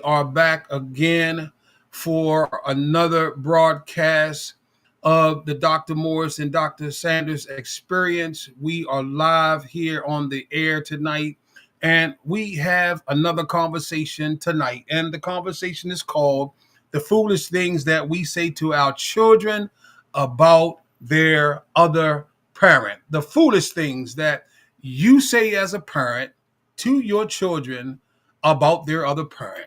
are back again for another broadcast of the Dr. Morris and Dr. Sanders Experience. We are live here on the air tonight, and we have another conversation tonight. And the conversation is called The Foolish Things That We Say to Our Children About Their Other Parent. The foolish things that you say as a parent to your children about their other parent.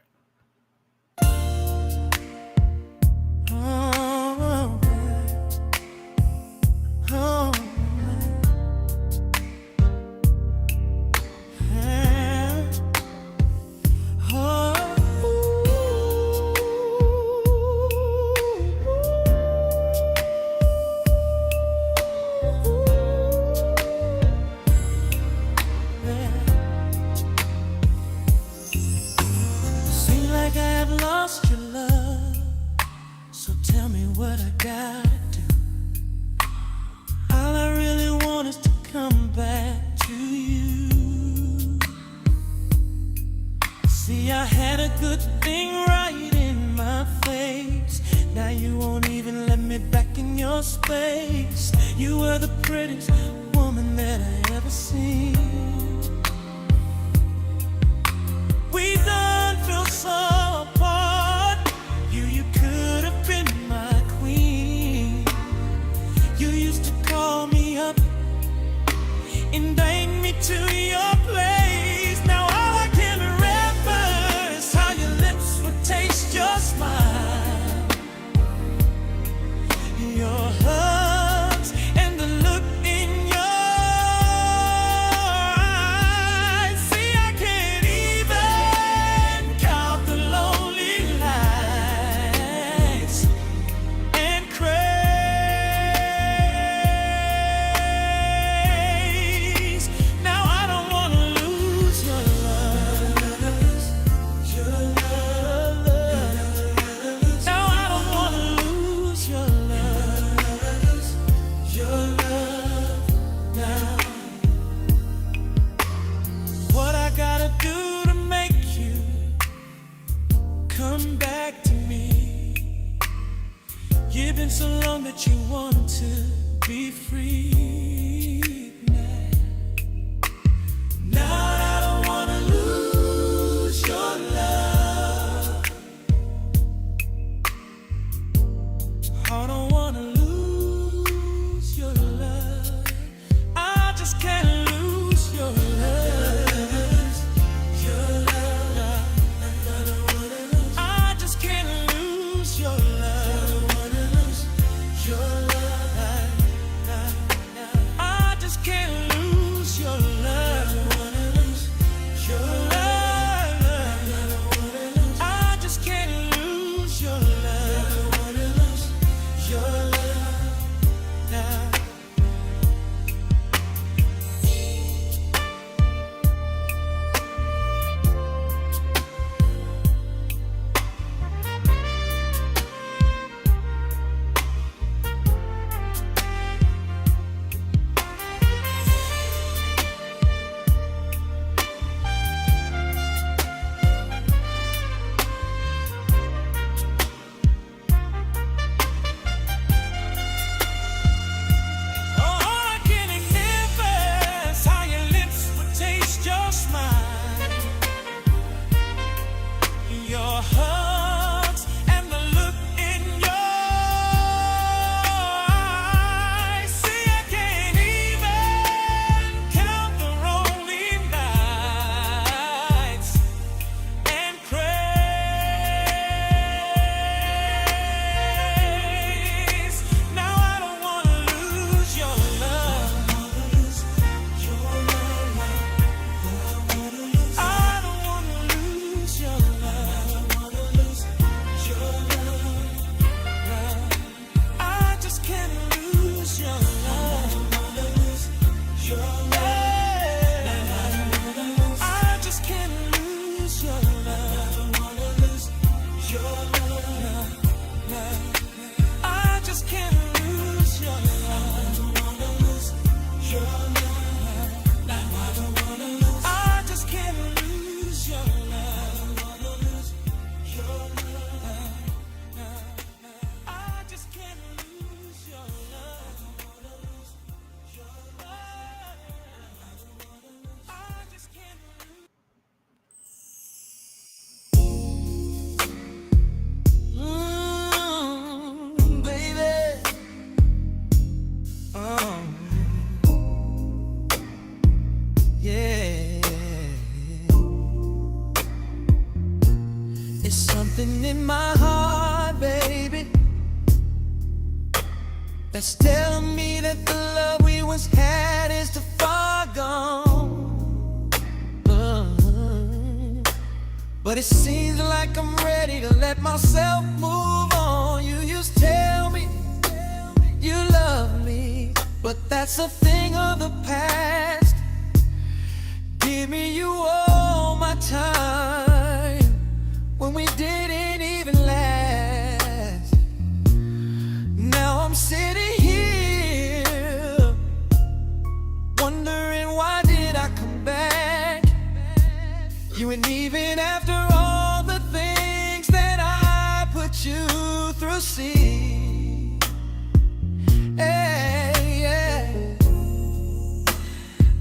It's something in my heart, baby, that's telling me that the love we once had is too far gone. But it seems like I'm ready to let myself move on. You used to tell me you love me, but that's a thing of the past. Give me you all my time when we didn't even last. Now I'm sitting here wondering, why did I come back? You ain't even after all the things that I put you through. See, hey, yeah.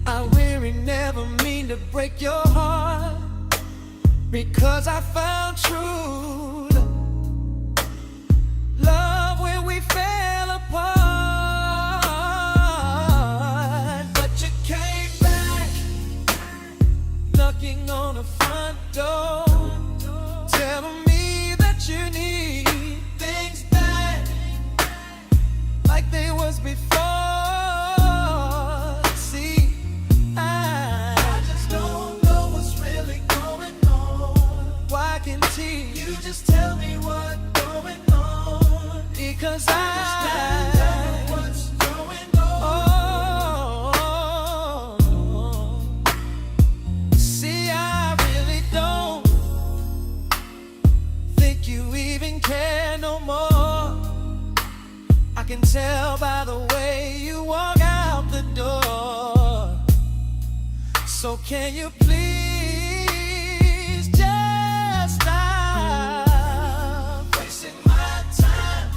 I really never mean to break your heart, because I found true love when we fell apart. But you came back, knocking on the front door, telling me that you need things back like they was before. See, I just don't know what's really going on. Why can't you just tell me what's going on? Because I understand what's going on. See, I really don't think you even care no more. I can tell by the way you walk out the door. So can you please just stop wasting my time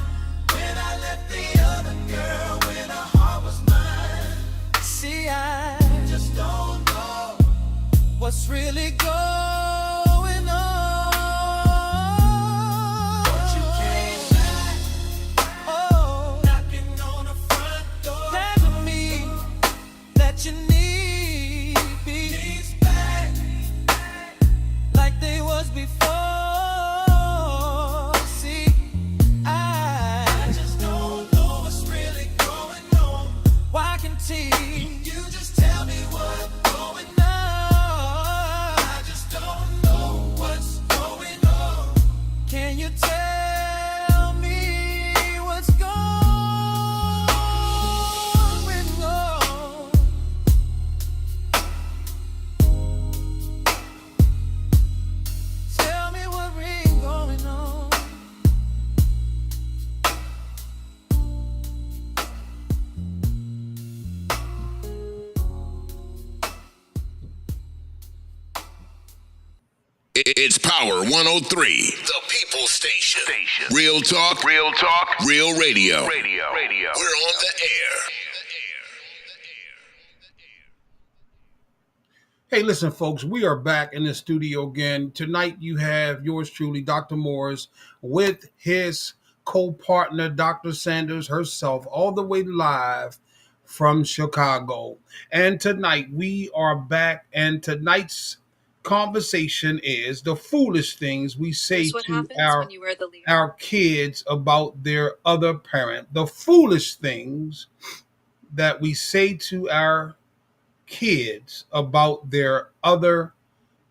when I left the other girl when her heart was mine? See, I just don't know what's really going on. But you came back, oh, knocking on the front door, telling me that you need me back like they was before. See, I just don't know what's really going on. Why can't you just tell me what's going on? I just don't know what's going on. Can you tell me what's going on? Tell me what really going on. It's Power 103, the People Station. Real talk, real radio. We're on the air. Hey, listen, folks, we are back in the studio again. Tonight, you have yours truly, Dr. Morris, with his co-partner, Dr. Sanders herself, all the way live from Chicago. And tonight, we are back, and tonight's conversation is the foolish things we say to our kids about their other parent. The foolish things that we say to our kids about their other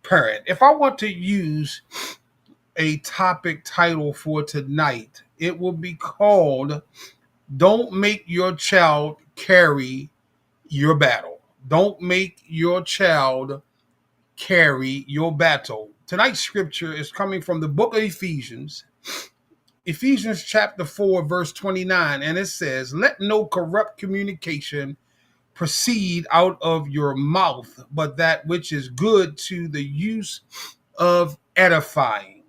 parent. If I want to use a topic title for tonight, it will be called Don't Make Your Child Carry Your Battle. Don't make your child carry your battle. Tonight's scripture is coming from the book of Ephesians, Ephesians chapter 4, verse 29, and it says, Let no corrupt communication proceed out of your mouth, but that which is good to the use of edifying.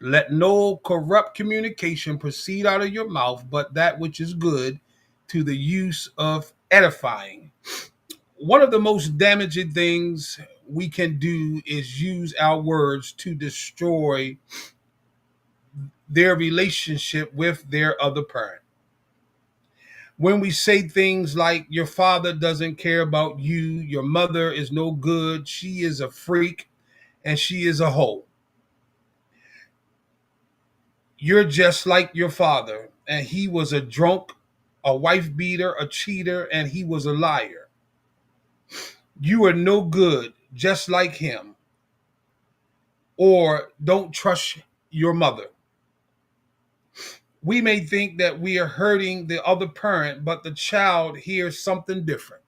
Let no corrupt communication proceed out of your mouth, but that which is good to the use of edifying. One of the most damaging things we can do is use our words to destroy their relationship with their other parent. When we say things like, your father doesn't care about you, your mother is no good, she is a freak, and she is a hoe. You're just like your father, and he was a drunk, a wife beater, a cheater, and he was a liar. You are no good, just like him. Or don't trust your mother. We may think that we are hurting the other parent, but the child hears something different.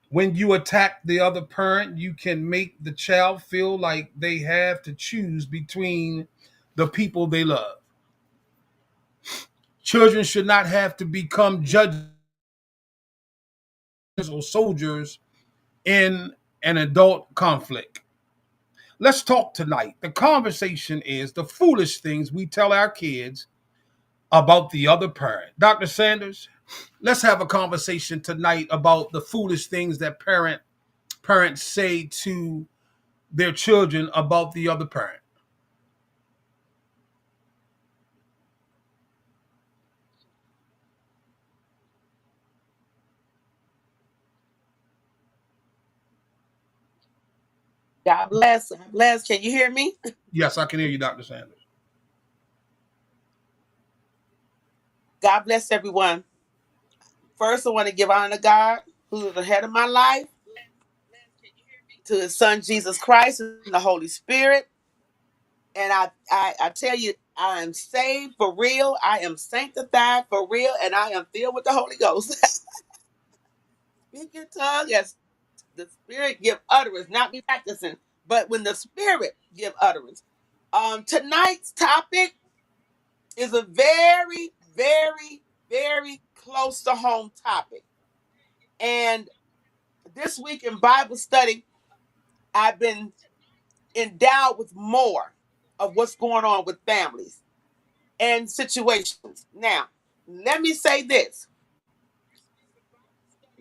When you attack the other parent, you can make the child feel like they have to choose between the people they love. Children should not have to become judges or soldiers in an adult conflict. Let's talk tonight. The conversation is the foolish things we tell our kids about the other parent. Dr. Sanders, let's have a conversation tonight about the foolish things that parents say to their children about the other parent. God bless. God bless. Can you hear me? Yes, I can hear you, Dr. Sanders. God bless everyone. First, I want to give honor to God, who is the head of my life, to his son Jesus Christ and the Holy Spirit. And I tell you, I am saved for real. I am sanctified for real, and I am filled with the Holy Ghost. Speak your tongue as the Spirit give utterance, not me practicing, but when the Spirit give utterance. Tonight's topic is a very, very, very close to home topic. And this week in Bible study, I've been endowed with more of what's going on with families and situations. Now, let me say this.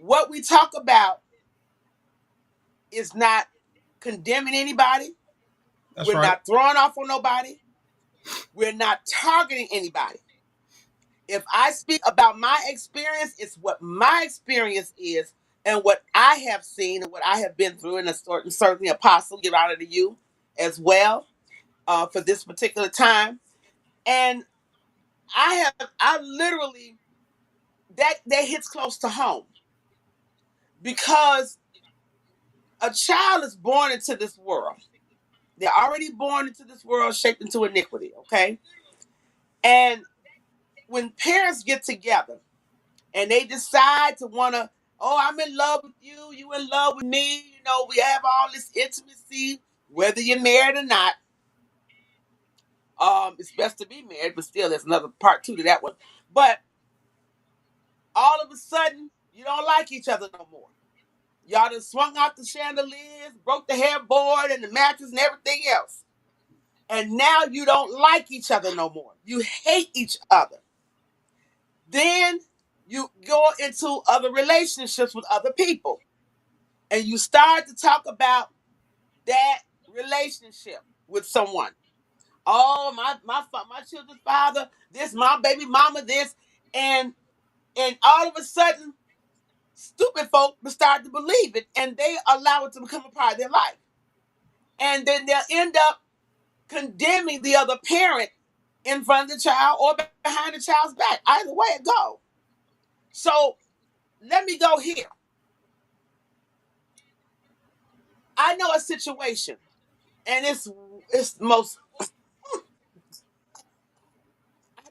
What we talk about is not condemning anybody. That's We're right. not throwing off on nobody. We're not targeting anybody. If I speak about my experience, it's what my experience is and what I have seen and what I have been through. And certainly, Apostle, give honor to you as well for this particular time. And I literally, that hits close to home because a child is born into this world. They're already born into this world shaped into iniquity, okay? And when parents get together and they decide to want to, oh, I'm in love with you, you in love with me, we have all this intimacy, whether you're married or not. It's best to be married, but still, there's another part two to that one. But all of a sudden, you don't like each other no more. Y'all done swung out the chandeliers, broke the headboard and the mattress and everything else. And now you don't like each other no more. You hate each other. Then you go into other relationships with other people. And you start to talk about that relationship with someone. Oh, my children's father, this, my baby mama, this. And all of a sudden, stupid folk start to believe it and they allow it to become a part of their life. And then they'll end up condemning the other parent in front of the child or behind the child's back. Either way it go. So let me go here. I know a situation, and it's most. I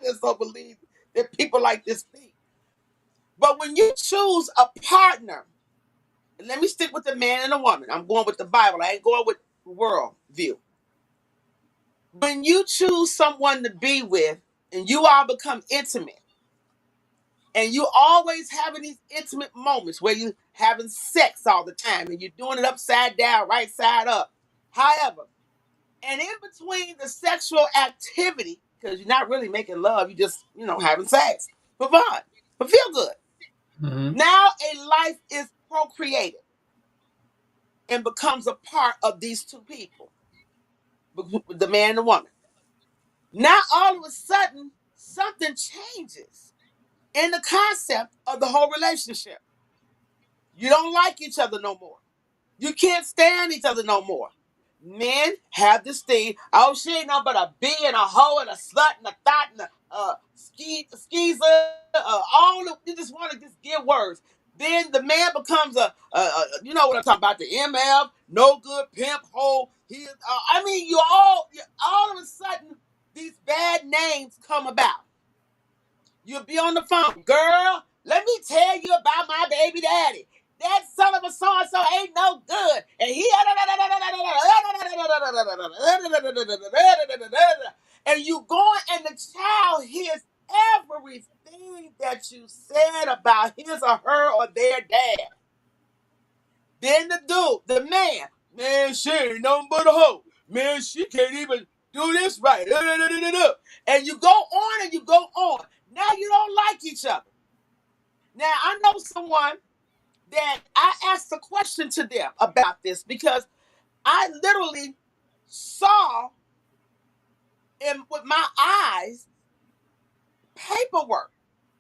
just don't believe that people like this think. But when you choose a partner, let me stick with the man and a woman. I'm going with the Bible. I ain't going with world view. When you choose someone to be with, and you all become intimate, and you always having these intimate moments where you having sex all the time, and you're doing it upside down, right side up. However, and in between the sexual activity, because you're not really making love, you just, having sex for fun, for feel good. Mm-hmm. Now a life is procreated and becomes a part of these two people, the man and the woman. Now all of a sudden, something changes in the concept of the whole relationship. You don't like each other no more. You can't stand each other no more. Men have this thing. Oh, she ain't nothing but a bee and a hoe and a slut and a thought and a skeezer. All of, you just want to just give words. Then the man becomes you know what I'm talking about, the MF, no good pimp, hoe. I mean, all of a sudden, these bad names come about. You'll be on the phone, girl. Let me tell you about my baby daddy. That son of a so-and-so ain't no good. And he and you going and the child hears everything that you said about his or her or their dad. Then the dude, the man, she ain't nothing but a hoe. Man, she can't even do this right. And you go on and you go on. Now you don't like each other. Now I know someone that I asked a question to them about this because I literally saw with my eyes paperwork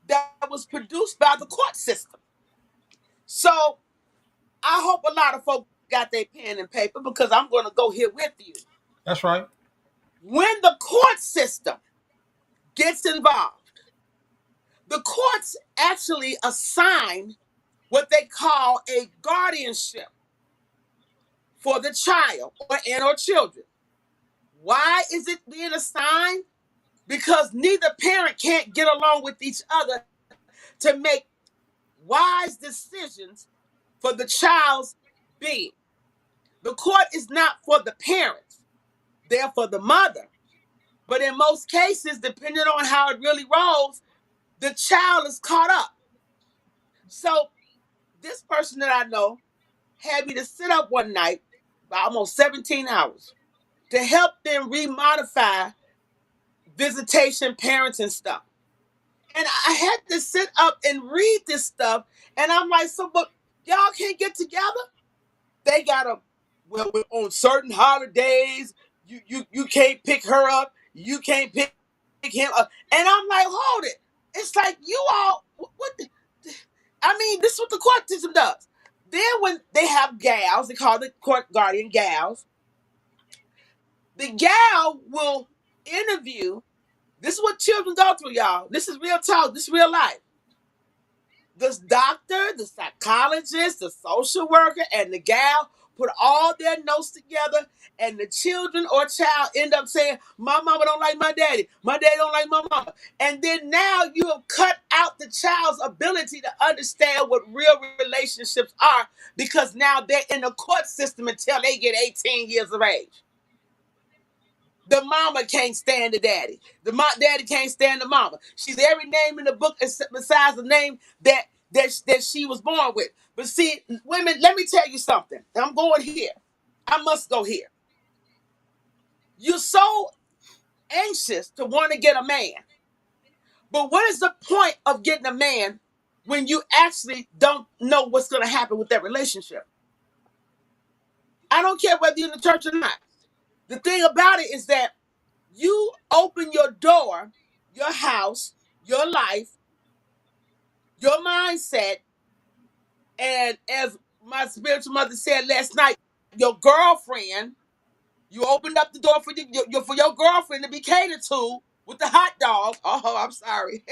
that was produced by the court system. So I hope a lot of folks got their pen and paper because I'm going to go here with you. That's right. When the court system gets involved, the courts actually assign what they call a guardianship for the child or children. Why is it being assigned? Because neither parent can't get along with each other to make wise decisions for the child's being. The court is not for the parents, they're for the mother. But in most cases, depending on how it really rolls, the child is caught up. So this person that I know had me to sit up one night for almost 17 hours to help them remodify visitation parents and stuff. And I had to sit up and read this stuff. And I'm like, so, but y'all can't get together? They got to, well, on certain holidays, you can't pick her up. You can't pick him up. And I'm like, hold it. It's like you all, I mean, this is what the court system does. Then when they have gals, they call the court guardian gals, the gal will interview. This is what children go through, y'all. This is real talk. This is real life. The doctor, the psychologist, the social worker, and the gal put all their notes together, and the children or child end up saying, my mama don't like my daddy. My daddy don't like my mama. And then now you have cut out the child's ability to understand what real relationships are because now they're in the court system until they get 18 years of age. The mama can't stand the daddy. The daddy can't stand the mama. She's every name in the book besides the name that she was born with. But see, women, let me tell you something. I'm going here. I must go here. You're so anxious to want to get a man. But what is the point of getting a man when you actually don't know what's going to happen with that relationship? I don't care whether you're in the church or not. The thing about it is that you open your door, your house, your life, your mindset, and as my spiritual mother said last night, your girlfriend, you opened up the door for your girlfriend to be catered to with the hot dog. Oh, I'm sorry.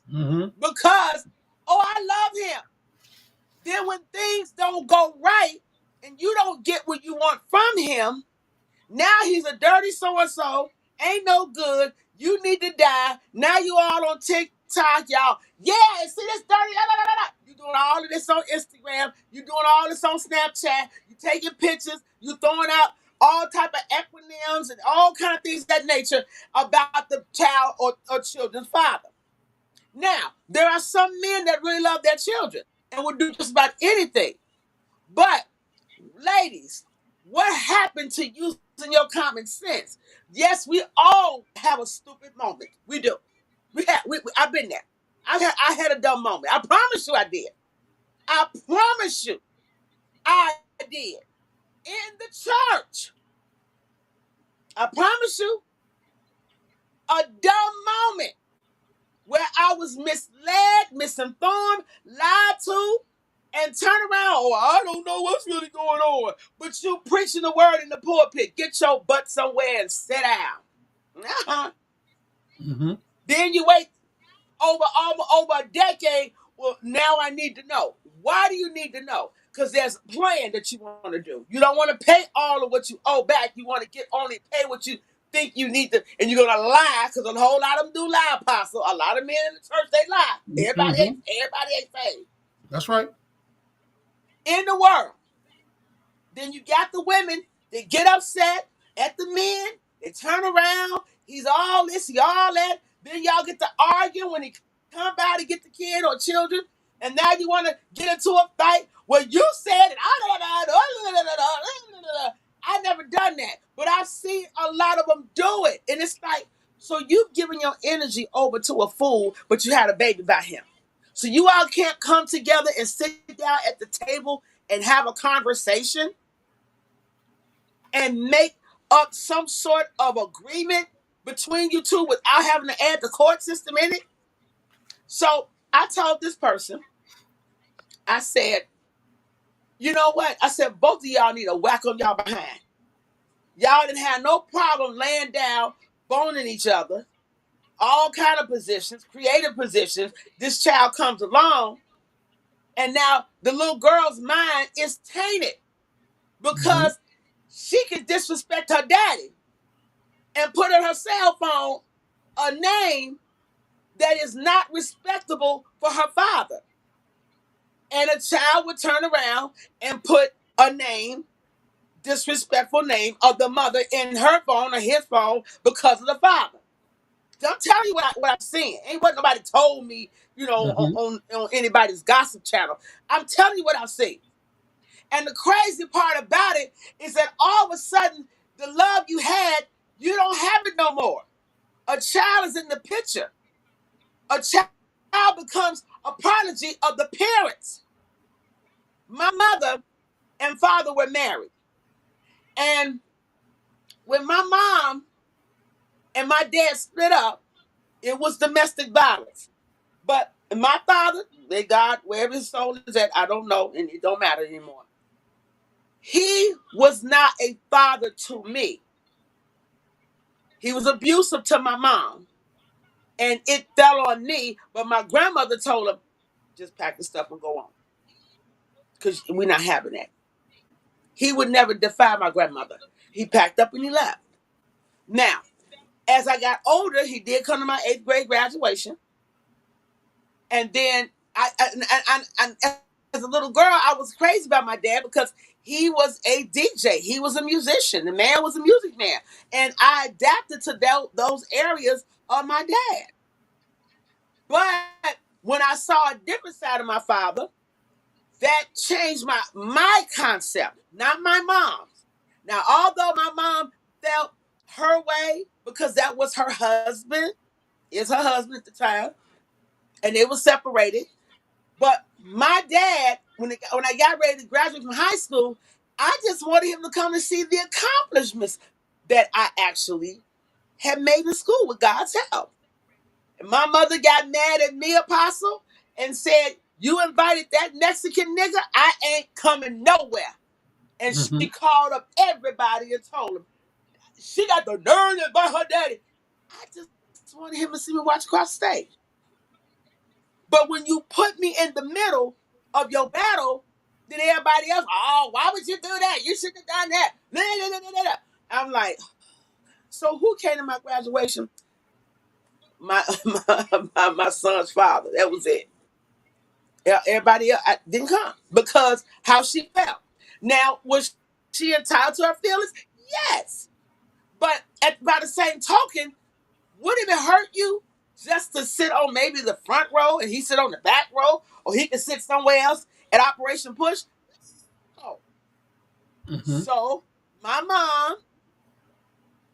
Because, I love him. Then when things don't go right and you don't get what you want from him, now he's a dirty so-and-so, ain't no good, you need to die. Now you all on TikTok, y'all. Yeah, see this dirty, you doing all of this on Instagram, you doing all this on Snapchat, you taking pictures, you throwing out all type of acronyms and all kind of things of that nature about the child or children's father. Now, there are some men that really love their children and will do just about anything. But, ladies, what happened to using your common sense? Yes, we all have a stupid moment. We do. I've been there. I had a dumb moment. I promise you I did. I promise you I did. In the church. I promise you, a dumb moment where I was misled, misinformed, lied to, and turn around. Oh, I don't know what's really going on. But you preaching the word in the pulpit. Get your butt somewhere and sit down. Uh-huh. Mm-hmm. Then you wait over a decade. Well, now I need to know. Why do you need to know? Because there's a plan that you want to do. You don't want to pay all of what you owe back. You want to only pay what you think you need to, and you're gonna lie, because a whole lot of them do lie, apostle. A lot of men in the church, they lie. Everybody ain't saved. That's right. In the world. Then you got the women that get upset at the men. They turn around. He's all this, he all that. Then y'all get to argue when he come by to get the kid or children. And now you want to get into a fight. Well, you said it. I never done that. But I've seen a lot of them do it. And it's like, so you've given your energy over to a fool, but you had a baby by him. So you all can't come together and sit down at the table and have a conversation and make up some sort of agreement between you two without having to add the court system in it. So I told this person, I said, you know what? I said, both of y'all need a whack on y'all behind. Y'all didn't have no problem laying down, boning each other, all kind of positions, creative positions. This child comes along, and now the little girl's mind is tainted because she can disrespect her daddy and put in her cell phone a name that is not respectable for her father. And a child would turn around and put a name, disrespectful name of the mother in her phone or his phone because of the father. I'm telling you what I'm seeing. Ain't what nobody told me, on anybody's gossip channel. I'm telling you what I'm seeing. And the crazy part about it is that all of a sudden, the love you had, you don't have it no more. A child is in the picture. A child becomes a prodigy of the parents. My mother and father were married. And when my mom and my dad split up, it was domestic violence. But my father, may God, wherever his soul is at, I don't know, and it don't matter anymore. He was not a father to me. He was abusive to my mom. And it fell on me, but my grandmother told him, just pack the stuff and go on. Because we're not having that. He would never defy my grandmother. He packed up and he left. Now, as I got older, he did come to my 8th grade graduation. And then I as a little girl, I was crazy about my dad because he was a DJ. He was a musician. The man was a music man. And I adapted to those areas of my dad. But when I saw a different side of my father, that changed my concept, not my mom's. Now, although my mom felt her way because that was her husband, is her husband at the time, and they were separated. But my dad, when I got ready to graduate from high school, I just wanted him to come and see the accomplishments that I actually had made in school with God's help. And my mother got mad at me, Apostle, and said, you invited that Mexican nigga? I ain't coming nowhere. And she called up everybody and told them, she got the nerve to invite her daddy. I just wanted him to see me watch across the stage. But when you put me in the middle of your battle, then everybody else, oh, why would you do that? You shouldn't have done that. I'm like, so who came to my graduation? My son's father. That was it. Everybody else didn't come because how she felt. Now, was she entitled to her feelings? Yes. But by the same token, would it hurt you just to sit on maybe the front row and he sit on the back row, or he can sit somewhere else at Operation Push? Oh. So my mom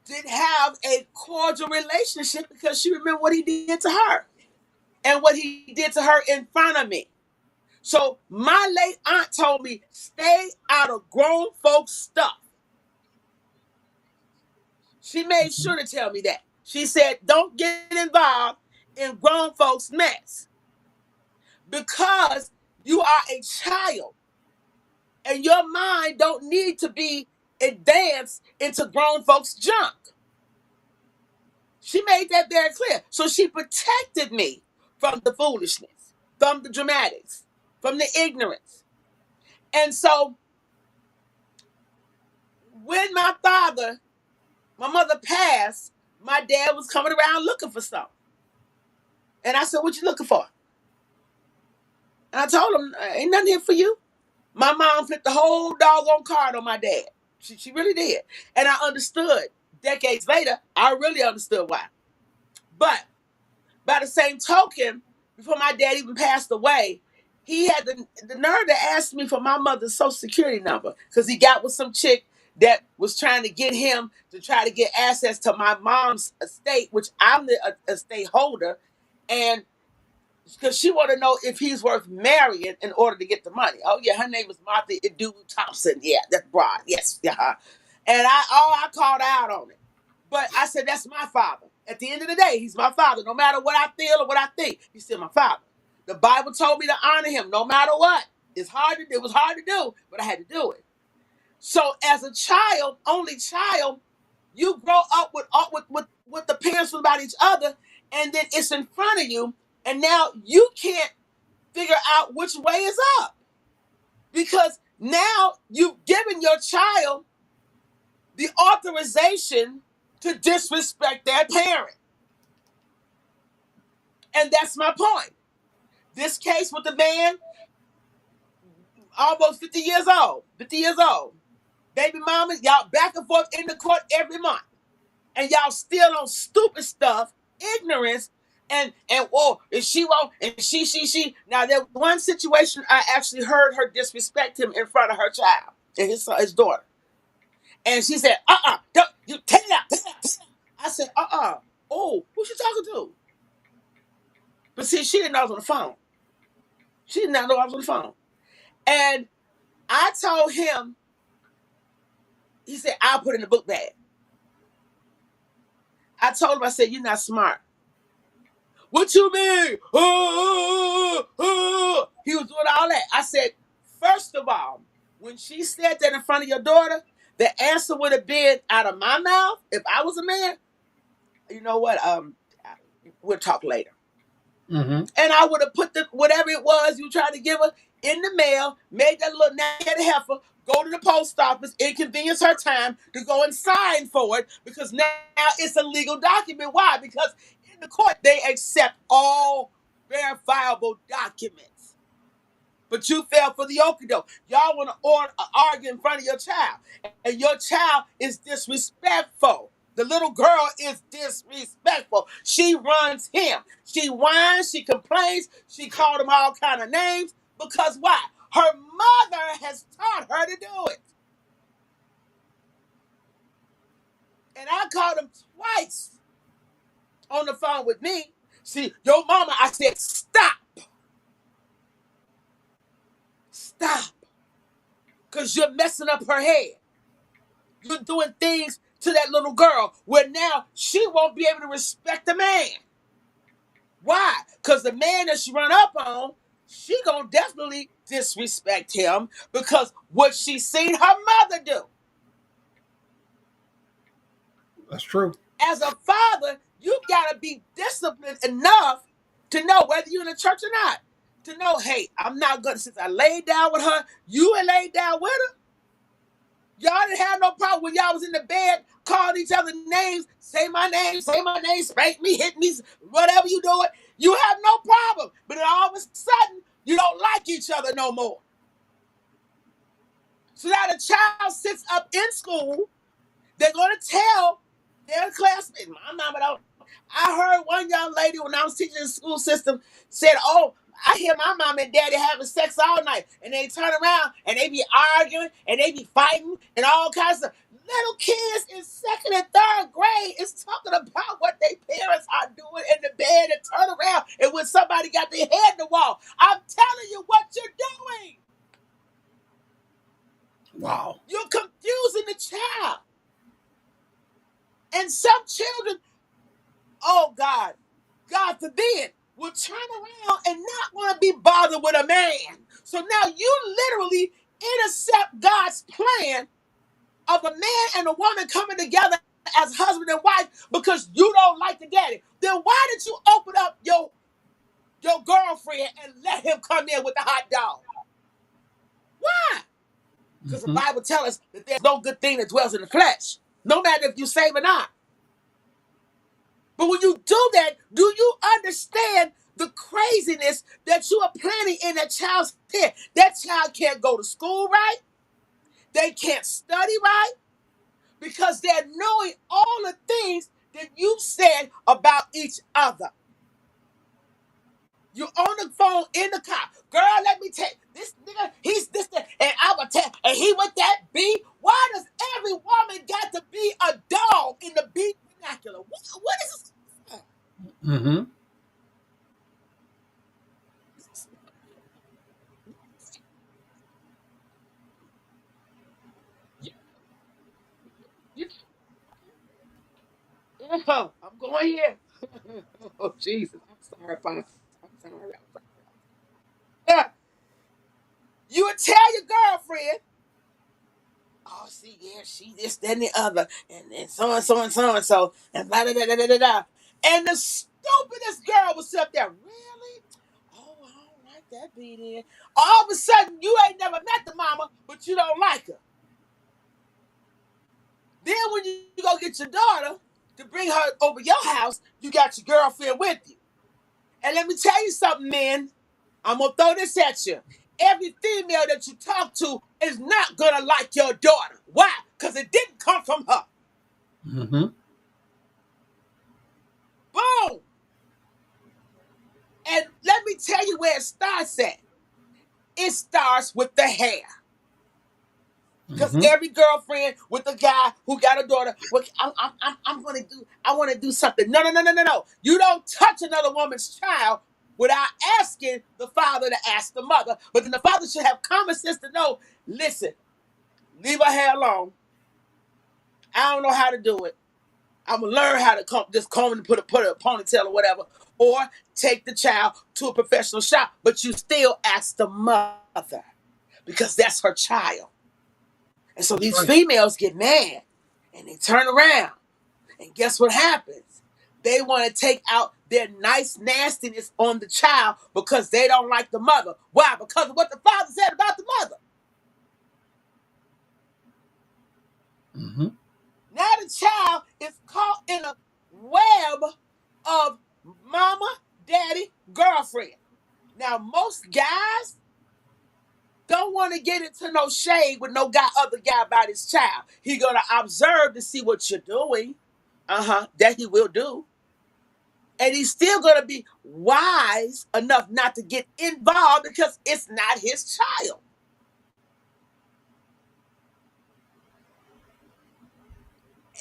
didn't have a cordial relationship because she remembered what he did to her and what he did to her in front of me. So my late aunt told me, stay out of grown folks' stuff. She made sure to tell me that. She said, don't get involved in grown folks' mess. Because You are a child, and your mind don't need to be advanced into grown folks' junk. She made that very clear. So she protected me from the foolishness, from the dramatics, from the ignorance. And so when my mother passed, my dad was coming around looking for something. And I said, "What you looking for?" And I told him, "Ain't nothing here for you." My mom flipped the whole doggone card on my dad. She really did. And I understood. Decades later, I really understood why. But by the same token, before my dad even passed away, he had the nerve to ask me for my mother's social security number because he got with some chick that was trying to get him to try to get access to my mom's estate, which I'm the estate holder. And because she wanted to know if he's worth marrying in order to get the money. Oh yeah, her name is Martha Edu Thompson. Yeah, that's broad. Yes, yeah. And I called out on it. But I said, that's my father. At the end of the day, he's my father. No matter what I feel or what I think, he's still my father. The Bible told me to honor him no matter what. It was hard to do, but I had to do it. So as a child, only child, you grow up with the parents about each other, and then it's in front of you, and now you can't figure out which way is up. Because now you've given your child the authorization to disrespect their parent. And that's my point. This case with the man, almost 50 years old. Baby mama, y'all back and forth in the court every month. And y'all still on stupid stuff, ignorance, and she won't, and she. Now, there was one situation I actually heard her disrespect him in front of her child and his daughter. And she said, don't you take it out. I said, oh, who she talking to? But see, she didn't know I was on the phone. She did not know I was on the phone. And I told him, he said, "I'll put it in the book bag." I told him, I said, "You're not smart." "What you mean?" He was doing all that. I said, first of all, when she said that in front of your daughter, the answer would have been out of my mouth if I was a man. You know what? We'll talk later. Mm-hmm. And I would have put whatever it was you tried to give her in the mail, made that little naked heifer go to the post office, inconvenience her time to go and sign for it, because now it's a legal document. Why? Because in the court, they accept all verifiable documents. But you fell for the okie doke. Y'all want to argue in front of your child, and your child is disrespectful. The little girl is disrespectful. She runs him. She whines, she complains, she called him all kind of names. Because why? Her mother has taught her to do it. And I called him twice on the phone with me. See, your mama, I said, stop. Stop. Because you're messing up her head. You're doing things to that little girl where now she won't be able to respect the man. Why? Because the man that she run up on, she gonna definitely disrespect him because what she seen her mother do. That's true. As a father, you gotta be disciplined enough to know whether you're in the church or not. To know, hey, I'm not gonna, since I laid down with her, you ain't laid down with her. Y'all didn't have no problem when y'all was in the bed, calling each other names, say my name, spank me, hit me, whatever you do it. You have no problem. But then all of a sudden, you don't like each other no more. So now the child sits up in school, they're going to tell their classmates, my mama don't. I heard one young lady when I was teaching in the school system said, "Oh, I hear my mom and daddy having sex all night." And they turn around and they be arguing and they be fighting and all kinds of little kids in 2nd and 3rd grade is talking about what their parents are doing in the bed and turn around and when somebody got their head in the wall. I'm telling you what you're doing. Wow. You're confusing the child. And some children, oh God forbid, will turn around and not want to be bothered with a man. So now you literally intercept God's plan of a man and a woman coming together as husband and wife because you don't like the daddy. Then why did you open up your girlfriend and let him come in with the hot dog? Why? Because the Bible tells us that there's no good thing that dwells in the flesh, no matter if you save or not. But when you do that, do you understand the craziness that you are planting in that child's head? That child can't go to school right. They can't study right because they're knowing all the things that you said about each other. You on the phone in the car. Girl, let me tell you, this nigga, he's this, that, and I will tell, and he with that B. Why does every woman got to be a dog in the B vernacular? What is this? Mm-hmm. I'm going here. Oh, Jesus. I'm sorry, Father. I'm sorry. Yeah. You would tell your girlfriend, oh, see, yeah, she this, that, and the other, and so and so and so and so, and blah, da, da, da, da, da, da. And the stupidest girl was up there, really? Oh, I don't like that beat in. All of a sudden, you ain't never met the mama, but you don't like her. Then when you go get your daughter to bring her over your house, you got your girlfriend with you. And let me tell you something, man. I'm going to throw this at you. Every female that you talk to is not going to like your daughter. Why? Because it didn't come from her. Mm-hmm. Boom. And let me tell you where it starts at. It starts with the hair. Because every girlfriend with a guy who got a daughter, well, I'm going to do, I want to do something. No. You don't touch another woman's child without asking the father to ask the mother. But then the father should have common sense to know, listen, leave her hair alone. I don't know how to do it. I'm going to learn how to comb and put a ponytail or whatever. Or take the child to a professional shop. But you still ask the mother because that's her child. And so these females get mad and they turn around. And guess what happens? They want to take out their nice nastiness on the child because they don't like the mother. Why? Because of what the father said about the mother. Mm-hmm. Now the child is caught in a web of mama, daddy, girlfriend. Now most guys don't want to get into no shade with no other guy about his child. He gonna observe to see what you're doing. That he will do. And he's still gonna be wise enough not to get involved because it's not his child.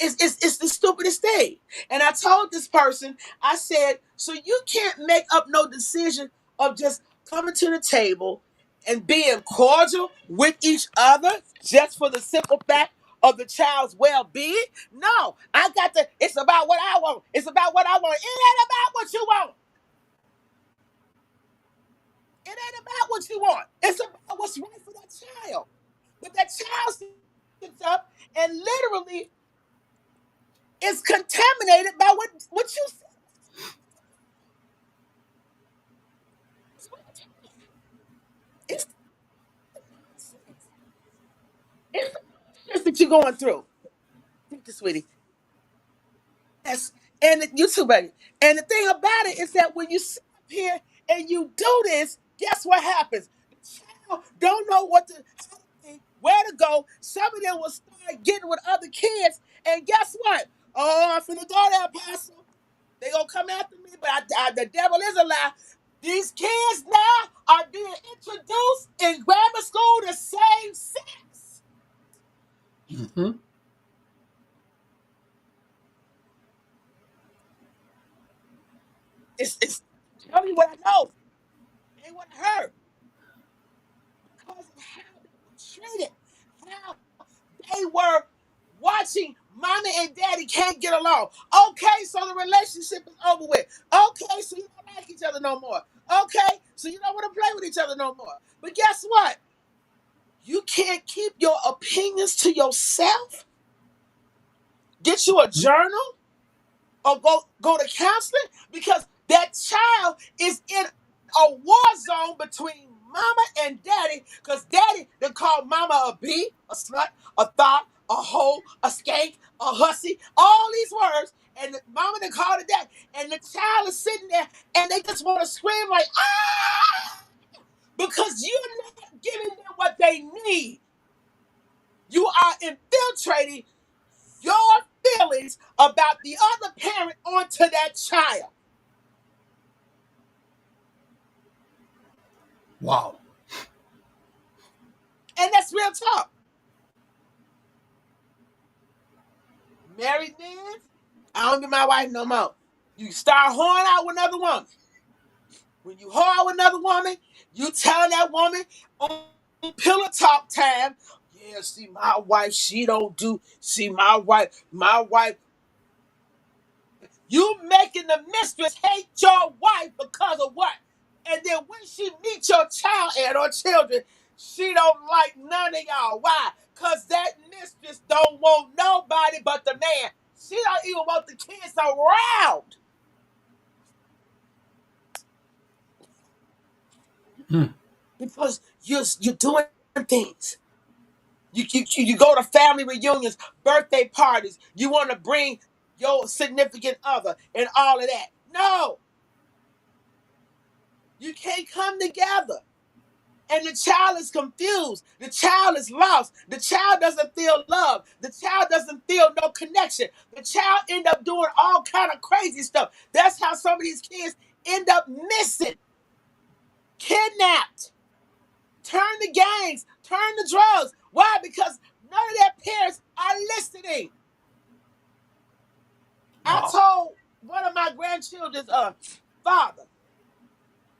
It's the stupidest thing. And I told this person, I said, so you can't make up no decision of just coming to the table and being cordial with each other just for the simple fact of the child's well-being. No, it's about what I want. It's about what I want. It ain't about what you want. It ain't about what you want. It's about what's right for that child. But that child sits up and literally is contaminated by what you said. It's it's the that you're going through. Thank you, sweetie. Yes. And you too, buddy. And the thing about it is that when you sit up here and you do this, guess what happens? The child don't know where to go. Some of them will start getting with other kids. And guess what? Oh, I'm finna go there, Apostle. They gonna come after me, but the devil is a lie. These kids now are being introduced in grammar school to same sex. Mm-hmm. It's tell me what I know. It ain't what I heard. Because of how they were treated, how they were watching Mommy and daddy can't get along. Okay, so the relationship is over with. Okay, so you don't like each other no more. Okay, so you don't want to play with each other no more. But guess what? You can't keep your opinions to yourself. Get you a journal or go to counseling, because that child is in a war zone between mama and daddy, because daddy done called mama a bee, a slut, a thought, a hoe, a skank, a hussy, all these words, and the mama done called it that, and the child is sitting there and they just want to scream like, ah, because you're not giving them what they need. You are infiltrating your feelings about the other parent onto that child. Wow. And that's real talk. Married men, I don't be my wife no more. You start whoring out with another woman. When you whore out with another woman, you telling that woman on pillow talk time, yeah, see, my wife, she don't do, see, my wife, you making the mistress hate your wife because of what? And then when she meets your child and or children, she don't like none of y'all. Why? Because that mistress don't want nobody but the man. She don't even want the kids around. Because you're doing things. You go to family reunions, birthday parties. You want to bring your significant other and all of that. No. You can't come together. And the child is confused. The child is lost. The child doesn't feel love. The child doesn't feel no connection. The child end up doing all kind of crazy stuff. That's how some of these kids end up missing, kidnapped, turn to gangs, turn to drugs. Why? Because none of their parents are listening. I Wow. told one of my grandchildren's father,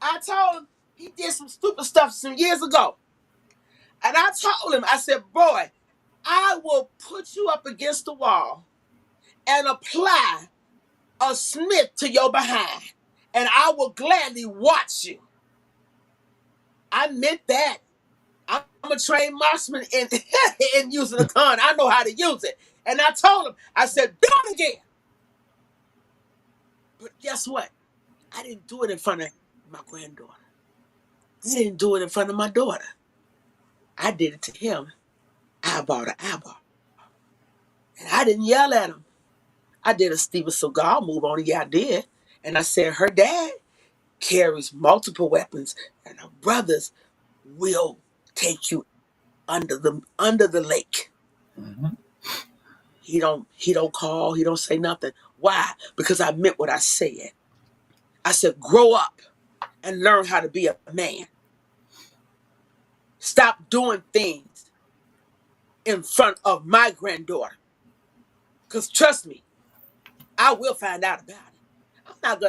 I told him he did some stupid stuff some years ago. And I told him, I said, boy, I will put you up against the wall and apply a Smith to your behind, and I will gladly watch you. I meant that. I'm a trained marksman in using a gun. I know how to use it. And I told him, I said, do it again. But guess what? I didn't do it in front of my granddaughter. I didn't do it in front of my daughter. I did it to him, eyeball to eyeball. And I didn't yell at him. I did a Steven Seagal move on it. Yeah, I did. And I said, her dad carries multiple weapons, and her brothers will take you under the lake. Mm-hmm. He don't call, he don't say nothing. Why? Because I meant what I said. I said, grow up and learn how to be a man. Stop doing things in front of my granddaughter. Because trust me, I will find out about it. I'm not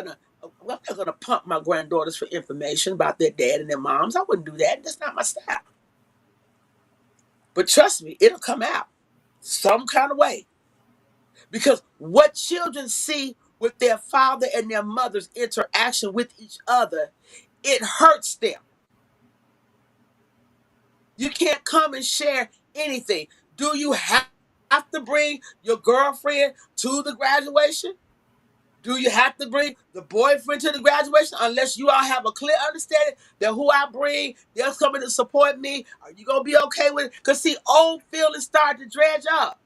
gonna pump my granddaughters for information about their dad and their moms. I wouldn't do that. That's not my style. But trust me, it'll come out some kind of way. Because what children see with their father and their mother's interaction with each other, it hurts them. You can't come and share anything. Do you have to bring your girlfriend to the graduation? Do you have to bring the boyfriend to the graduation? Unless you all have a clear understanding that who I bring, they're coming to support me. Are you going to be okay with it? Because see, old feelings start to dredge up.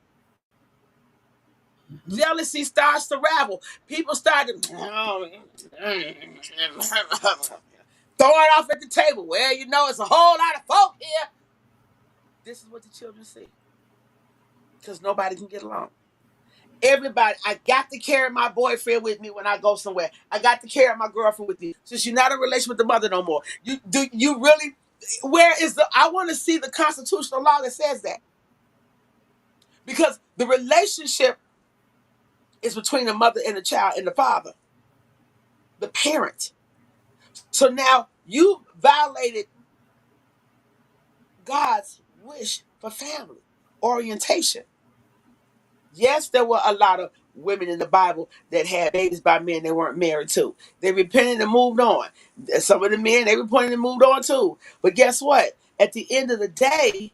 Mm-hmm. Jealousy starts to ravel. People start to throw it off at the table. Well, you know, it's a whole lot of folk here. This is what the children see. Because nobody can get along. Everybody, I got to carry my boyfriend with me when I go somewhere. I got to carry my girlfriend with me. Since you're not in a relation with the mother no more. You really, where is I want to see the constitutional law that says that. Because the relationship is between the mother and the child and the father. The parent. So now you violated God's wish for family orientation. Yes, there were a lot of women in the Bible that had babies by men they weren't married to. They repented and moved on. Some of the men, they repented and moved on too. But guess what? At the end of the day,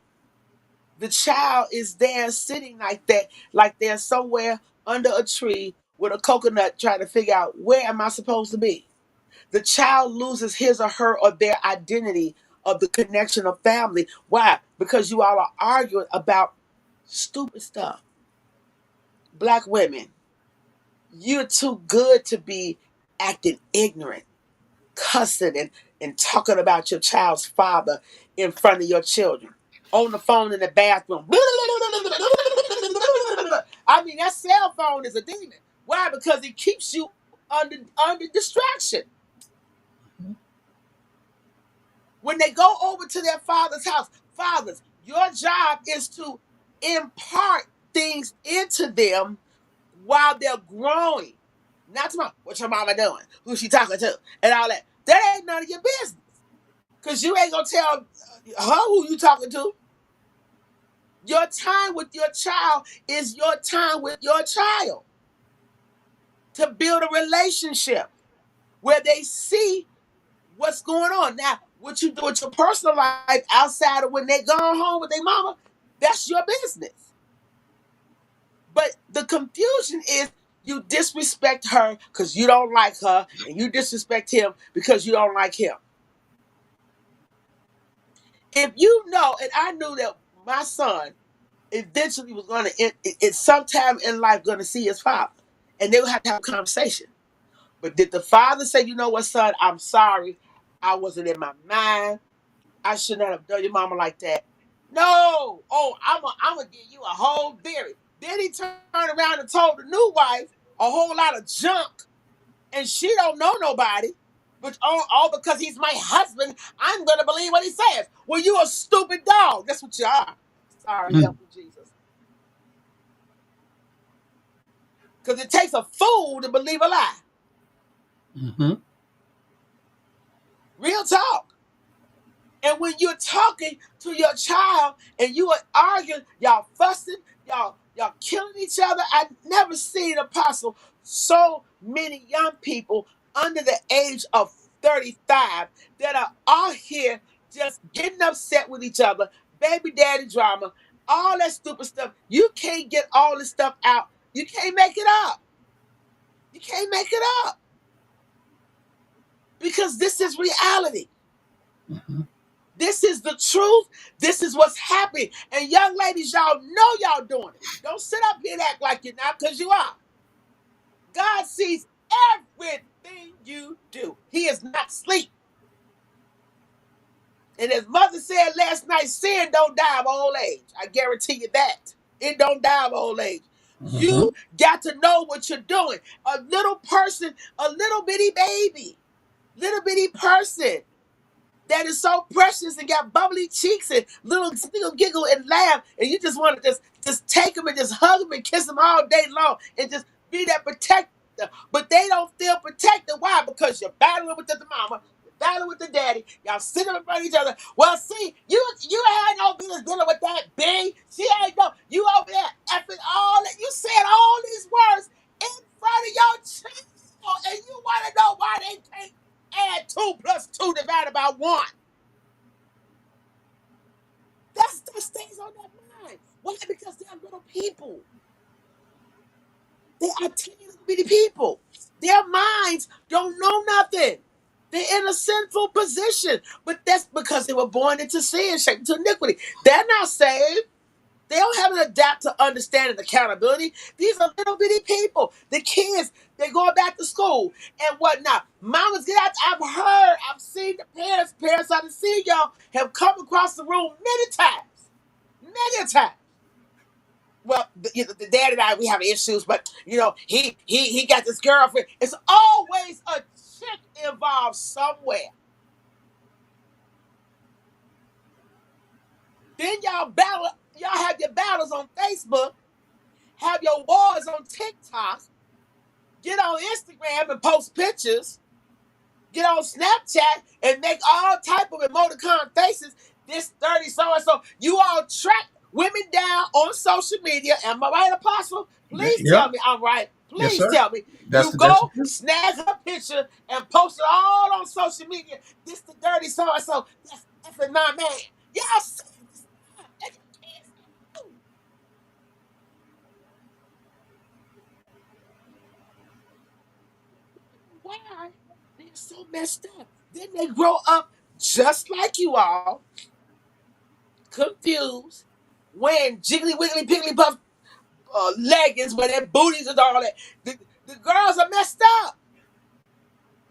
the child is there sitting like that, like they're somewhere under a tree with a coconut trying to figure out, where am I supposed to be? The child loses his or her or their identity of the connection of family. Why? Because you all are arguing about stupid stuff. Black women, you're too good to be acting ignorant, cussing and talking about your child's father in front of your children. On the phone in the bathroom. I mean, that cell phone is a demon. Why? Because it keeps you under distraction. When they go over to their father's house, fathers, your job is to impart things into them while they're growing. Not tomorrow. What your mama doing? Who she talking to? And all that. That ain't none of your business. Because you ain't going to tell her who you talking to. Your time with your child is your time with your child. To build a relationship where they see what's going on. Now, what you do with your personal life outside of when they gone home with their mama, that's your business. But the confusion is you disrespect her because you don't like her, and you disrespect him because you don't like him. If you know, and I knew that my son eventually was going to, it's sometime in life, going to see his father, and they would have to have a conversation. But did the father say, you know what, son, I'm sorry, I wasn't in my mind, I should not have done your mama like that? No. Oh, I'm gonna give you a whole theory. Then he turned around and told the new wife a whole lot of junk, and she don't know nobody. But all because he's my husband, I'm gonna believe what he says. Well, you a stupid dog. That's what you are. Sorry, help me, Jesus. Because it takes a fool to believe a lie. Mm-hmm. Real talk. And when you're talking to your child and you are arguing, y'all fussing, y'all killing each other. I've never seen, Apostle, so many young people under the age of 35 that are out here just getting upset with each other, baby daddy drama, all that stupid stuff. You can't get all this stuff out. You can't make it up. You can't make it up. Because this is reality. Mm-hmm. This is the truth. This is what's happening. And young ladies, y'all know y'all doing it. Don't sit up here and act like you're not, because you are. God sees everything you do. He is not asleep. And as Mother said last night, sin don't die of old age. I guarantee you that. It don't die of old age. Mm-hmm. You got to know what you're doing. A little person, a little bitty baby, little bitty person that is so precious and got bubbly cheeks and little giggle and laugh, and you just want to just take them and just hug them and kiss them all day long and just be that protector. But they don't feel protected. Why? Because you're battling with the mama, you're battling with the daddy, y'all sitting in front of each other. Well, see, you ain't no business dealing with that B. She ain't no, you over there effing all that. You said all these words in front of your child, and you want to know why they can't add 2 + 2 divided by 1. That stays on their mind. Why? Because they're little people. They are teeny little bitty people. Their minds don't know nothing. They're in a sinful position. But that's because they were born into sin, shaped into iniquity. They're not saved. They don't have an adapt to understanding accountability. These are little bitty people. The kids, they're going back to school and whatnot. Mamas get out. I've seen the parents I've seen y'all have come across the room many times. Many times. Well, the dad and I, we have issues, but he got this girlfriend. It's always a chick involved somewhere. Then y'all have your battles on Facebook, have your wars on TikTok, get on Instagram and post pictures, get on Snapchat and make all type of emoticon faces. This 30 so and so. You all track women down on social media. Am I right, Apostle? Please Yep. tell me I'm right. Yes, Please sir. tell me. That's You that's go, snag her picture, and post it all on social media. This the dirty so-and-so. That's a non-man. Y'all see this? And you can't say no. Why? They're so messed up. Then they grow up just like you all, confused, wearing jiggly wiggly piggly puff leggings where their booties and all that. The girls are messed up.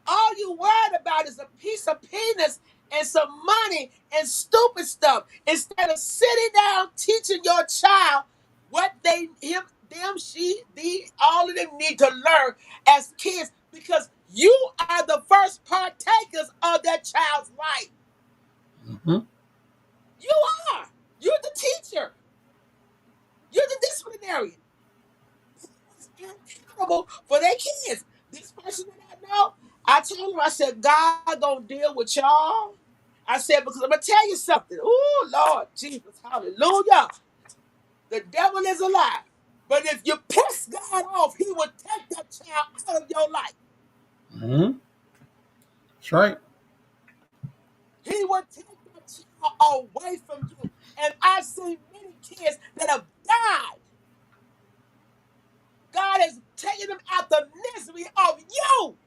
All you worried about is a piece of penis and some money and stupid stuff instead of sitting down teaching your child what all of them need to learn as kids, because you are the first partakers of that child's life. Mhm. You are. You're the teacher. You're the disciplinarian. Accountable for their kids. This person that I know, I told him, I said, God gonna deal with y'all. I said, because I'm gonna tell you something. Oh, Lord Jesus, hallelujah. The devil is a lie. But if you piss God off, he will take that child out of your life. Mhm. That's right. He will take that child away from you. And I've seen many kids that have died. God has taken them out the misery of you.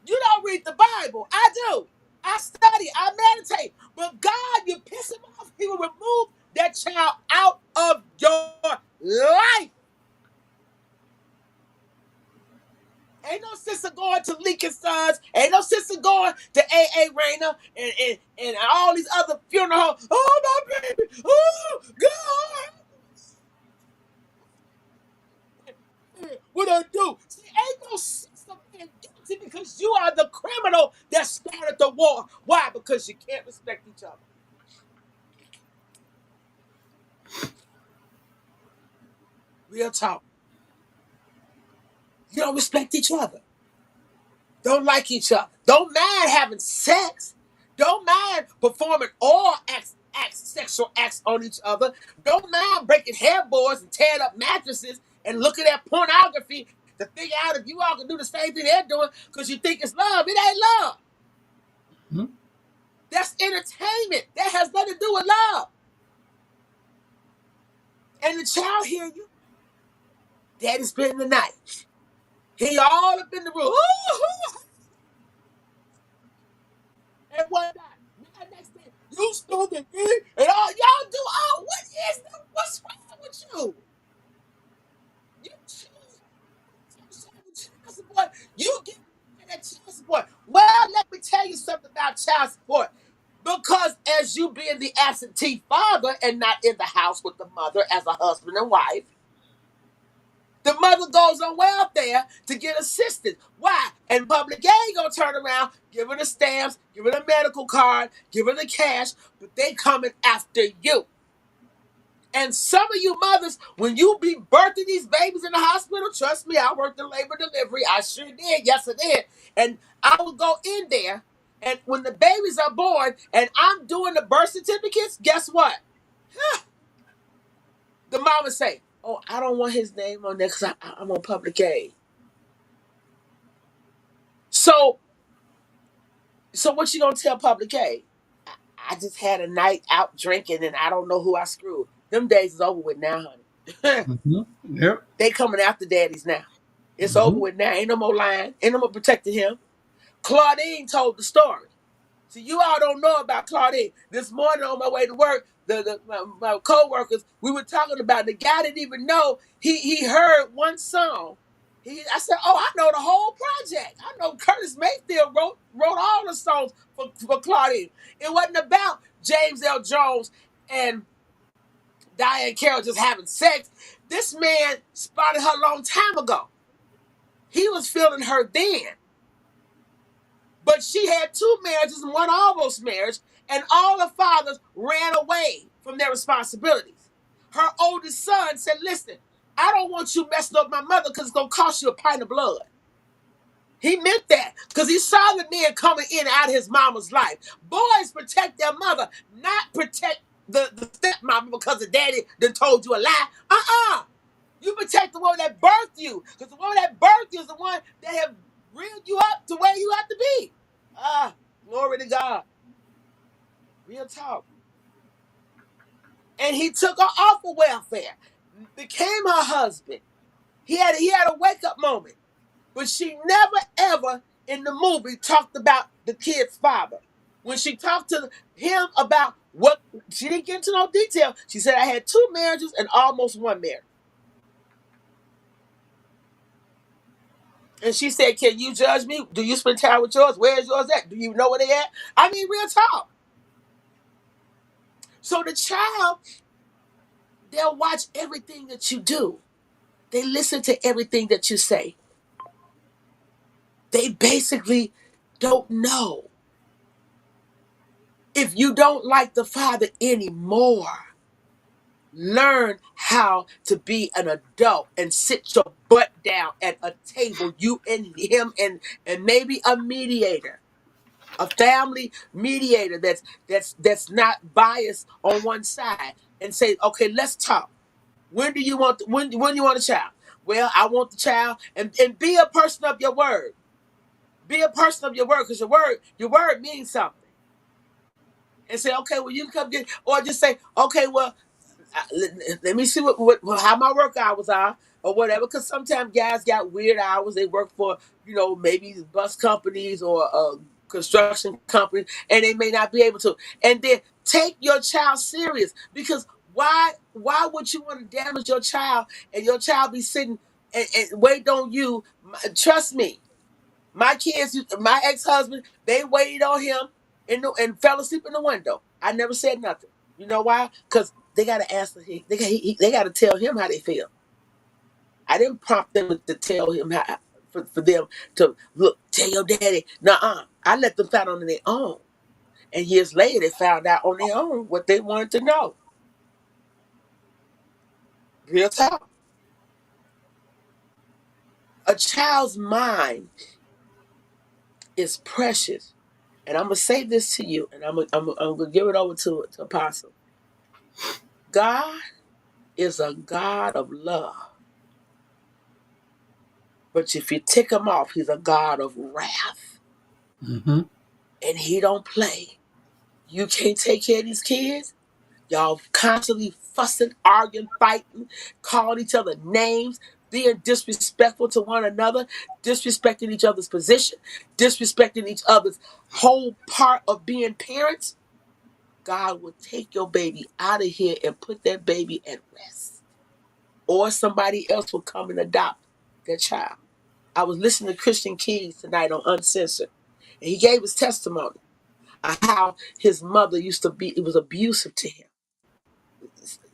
You don't read the Bible. I do. I study. I meditate. But God, you piss him off, he will remove that child out of your life. Ain't no sister going to Lincoln Sons. Ain't no sister going to A.A. Rayner and all these other funeral homes. Oh, my baby. Oh, God. What I do? See, ain't no sister being guilty because you are the criminal that started the war. Why? Because you can't respect each other. Real talk. You don't respect each other. Don't like each other. Don't mind having sex. Don't mind performing all sexual acts on each other. Don't mind breaking headboards and tearing up mattresses and looking at pornography to figure out if you all can do the same thing they're doing because you think it's love. It ain't love. Mhm. That's entertainment. That has nothing to do with love. And the child hear you. Daddy's spending the night. He all up in the room. Ooh, and one night, now next day, you stupid me, and all y'all do. Oh, what's wrong with you? You choose child support. You get that child support. Well, let me tell you something about child support. Because as you being the absentee father and not in the house with the mother as a husband and wife, the mother goes on welfare to get assistance. Why? And public aid gonna turn around, give her the stamps, give her the medical card, give her the cash, but they coming after you. And some of you mothers, when you be birthing these babies in the hospital, trust me, I worked in labor delivery. I sure did. Yes, I did. And I would go in there, and when the babies are born, and I'm doing the birth certificates, guess what? The mama say, "Oh, I don't want his name on there because I'm on public aid." So what you gonna tell public aid? I just had a night out drinking, and I don't know who I screwed. Them days is over with now, honey. Mhm. Yep. They coming after daddies now. It's over Mhm. with now. Ain't no more lying. Ain't no more protecting him. Claudine told the story. See, you all don't know about Claudine. This morning on my way to work, my co-workers, we were talking about the guy didn't even know he heard one song. I said, oh, I know the whole project. I know Curtis Mayfield wrote all the songs for Claudine. It wasn't about James L. Jones and Diane Carroll just having sex. This man spotted her a long time ago. He was feeling her then. But she had two marriages and one almost marriage, and all her fathers ran away from their responsibilities. Her oldest son said, listen, I don't want you messing up my mother because it's going to cost you a pint of blood. He meant that because he saw the men coming in and out of his mama's life. Boys protect their mother, not protect the stepmama because the daddy done told you a lie. You protect the woman that birthed you, because the woman that birthed you is the one that have reared you up to where you have to be. Glory to God. Real talk. And he took her off of welfare, became her husband. He had a wake up moment, but she never ever in the movie talked about the kid's father. When she talked to him about what, she didn't get into no detail. She said, I had 2 marriages and almost 1 marriage. And she said, can you judge me? Do you spend time with yours? Where's yours at? Do you know where they at? I mean, real talk. So the child, they'll watch everything that you do. They listen to everything that you say. They basically don't know. If you don't like the father anymore, learn how to be an adult and sit your butt down at a table, you and him, and maybe a mediator, a family mediator that's not biased on one side, and say, okay, let's talk. When do you want when do you want a child? Well, I want the child, and be a person of your word. Be a person of your word, because your word means something. And say, okay, well, you can come get, or just say, okay, well, let me see how my work hours are or whatever. Because sometimes guys got weird hours. They work for, maybe bus companies or a construction company, and they may not be able to. And then take your child serious, because why would you want to damage your child and your child be sitting and wait on you? Trust me, my kids, my ex-husband, they waited on him and fell asleep in the window. I never said nothing. You know why? Because they got to answer. They got to tell him how they feel. I didn't prompt them to tell him how, for them to look, tell your daddy. Nuh-uh. I let them find on their own. And years later, they found out on their own what they wanted to know. Real talk. A child's mind is precious. And I'm going to say this to you, and I'm going to give it over to Apostle. God is a God of love. But if you tick him off, he's a God of wrath. Mm-hmm. And he don't play. You can't take care of these kids. Y'all constantly fussing, arguing, fighting, calling each other names, being disrespectful to one another, disrespecting each other's position, disrespecting each other's whole part of being parents. God will take your baby out of here and put that baby at rest. Or somebody else will come and adopt that child. I was listening to Christian Keys tonight on Uncensored, and he gave his testimony of how his mother used to be. It was abusive to him.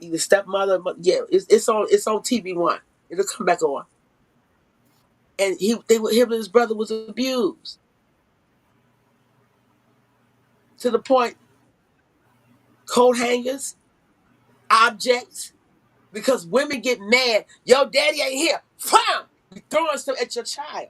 Either stepmother, it's on TV One. It'll come back on. And him and his brother was abused to the point, coat hangers, objects, because women get mad. Your daddy ain't here. Fine, you throwing stuff at your child.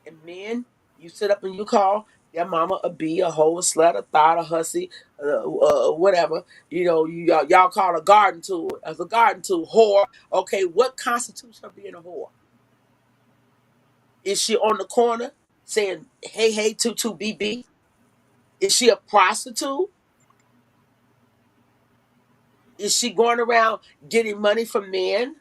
And men, you sit up and you call your mama a bee, a hoe, a slut, a thought, a hussy, whatever. Y'all call a garden tool as a garden tool, whore. Okay, what constitutes her being a whore? Is she on the corner saying, hey, tutu, BB? Is she a prostitute? Is she going around getting money from men?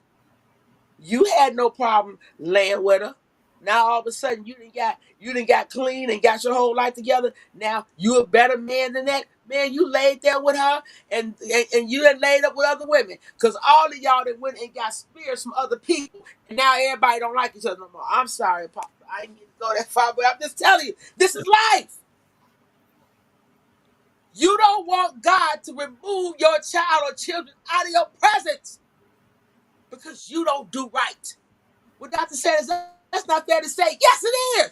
You had no problem laying with her. Now all of a sudden you done got clean and got your whole life together. Now you a better man than that. Man, you laid there with her and you done laid up with other women. Because all of y'all that went and got spirits from other people, and now everybody don't like each other no more. I'm sorry, Papa. I ain't need to go that far, but I'm just telling you, this is life. You don't want God to remove your child or children out of your presence because you don't do right. What Dr. says, that's not fair to say. Yes, it is.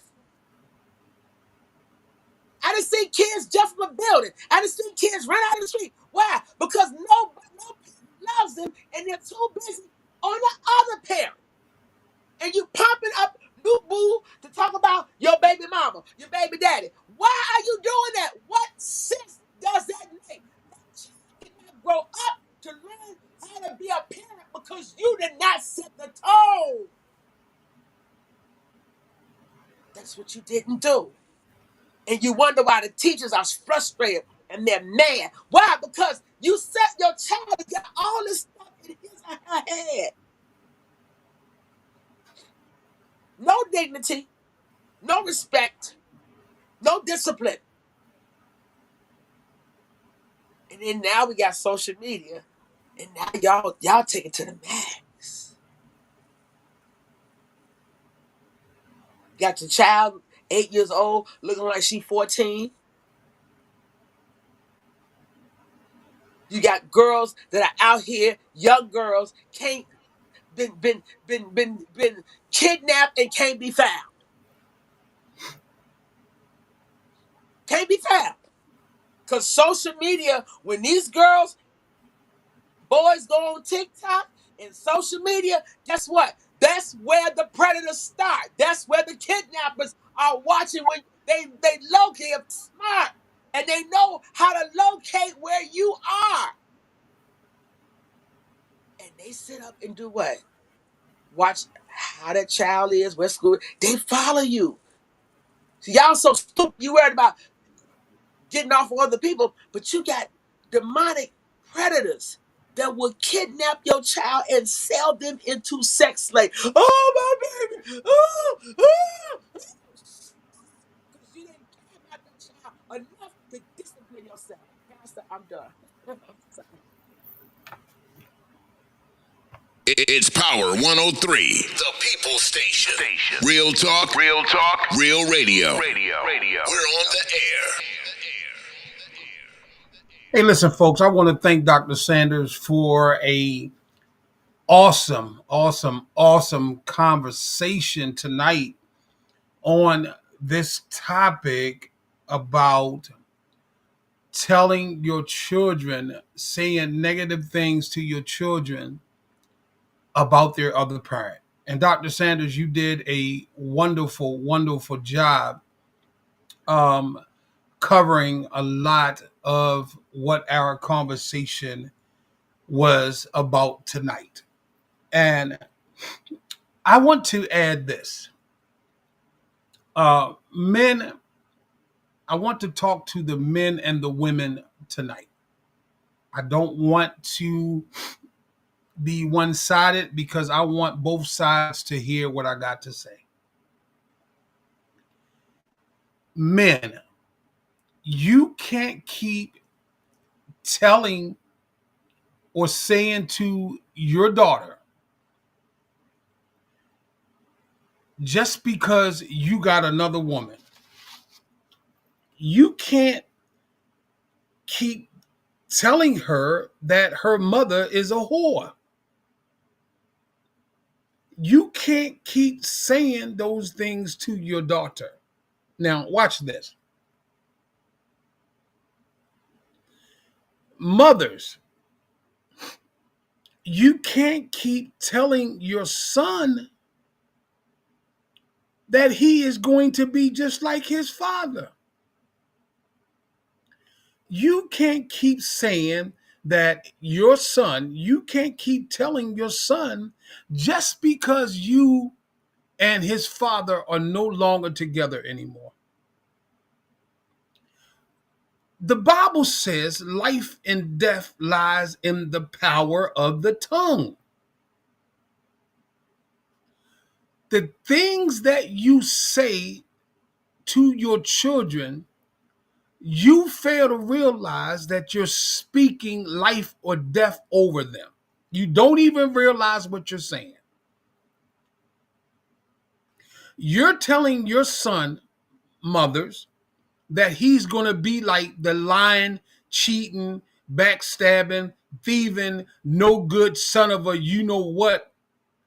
I done seen kids jump from a building. I done seen kids run out of the street. Why? Because nobody loves them and they're too busy on the other parent. And you popping up new boo to talk about your baby mama, your baby daddy. Why are you doing that? What sense does that make? That child cannot grow up to learn how to be a parent because you did not set the tone. That's what you didn't do. And you wonder why the teachers are frustrated and they're mad. Why? Because you set your child to get all this stuff in his or her head. No dignity, no respect, no discipline. And then now we got social media, and now y'all take it to the max. Got your child 8 years old looking like she 14. You got girls that are out here, young girls, can't been kidnapped and can't be found. Can't be found. Because social media, when these girls, boys go on TikTok and social media, guess what? That's where the predators start. That's where the kidnappers are watching when they locate smart and they know how to locate where you are. And they sit up and do what? Watch how that child is, where school. They follow you. See, y'all so stupid. You worried about getting off of other people, but you got demonic predators that will kidnap your child and sell them into sex slaves. Oh, my baby. Oh. Because you didn't care about that child enough to discipline yourself. Pastor, I'm done. Sorry. It's Power 103, the People Station. Real talk, real radio. We're on the air. Hey, listen, folks, I want to thank Dr. Sanders for a awesome conversation tonight on this topic about telling your children, saying negative things to your children about their other parent. And Dr. Sanders, you did a wonderful job covering a lot of what our conversation was about tonight. And I want to add this. Men, I want to talk to the men and the women tonight. I don't want to be one-sided because I want both sides to hear what I got to say. Men, you can't keep telling or saying to your daughter, just because you got another woman, you can't keep telling her that her mother is a whore. You can't keep saying those things to your daughter. Now, watch this. Mothers, you can't keep telling your son that he is going to be just like his father. You can't keep saying that your son, you can't keep telling your son just because you and his father are no longer together anymore. The Bible says life and death lies in the power of the tongue. The things that you say to your children, you fail to realize that you're speaking life or death over them. You don't even realize what you're saying. You're telling your son, mothers, that he's going to be like the lying, cheating, backstabbing, thieving, no good son of a you know what.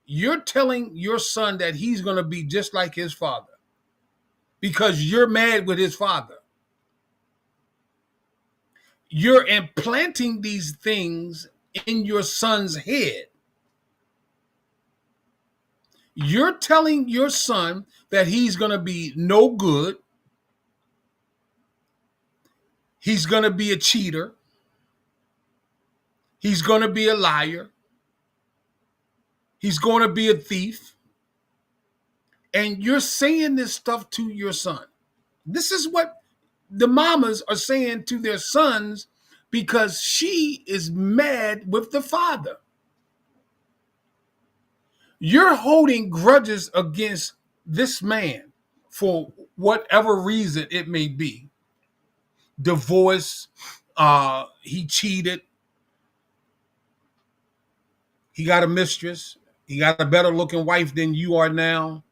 You're telling your son that he's going to be just like his father because you're mad with his father. You're implanting these things in your son's head. You're telling your son that he's going to be no good, He's going to be a cheater. He's going to be a liar. He's going to be a thief. And you're saying this stuff to your son. This is what the mamas are saying to their sons because she is mad with the father. You're holding grudges against this man for whatever reason it may be. Divorce, he cheated, he got a mistress, he got a better looking wife than you are now.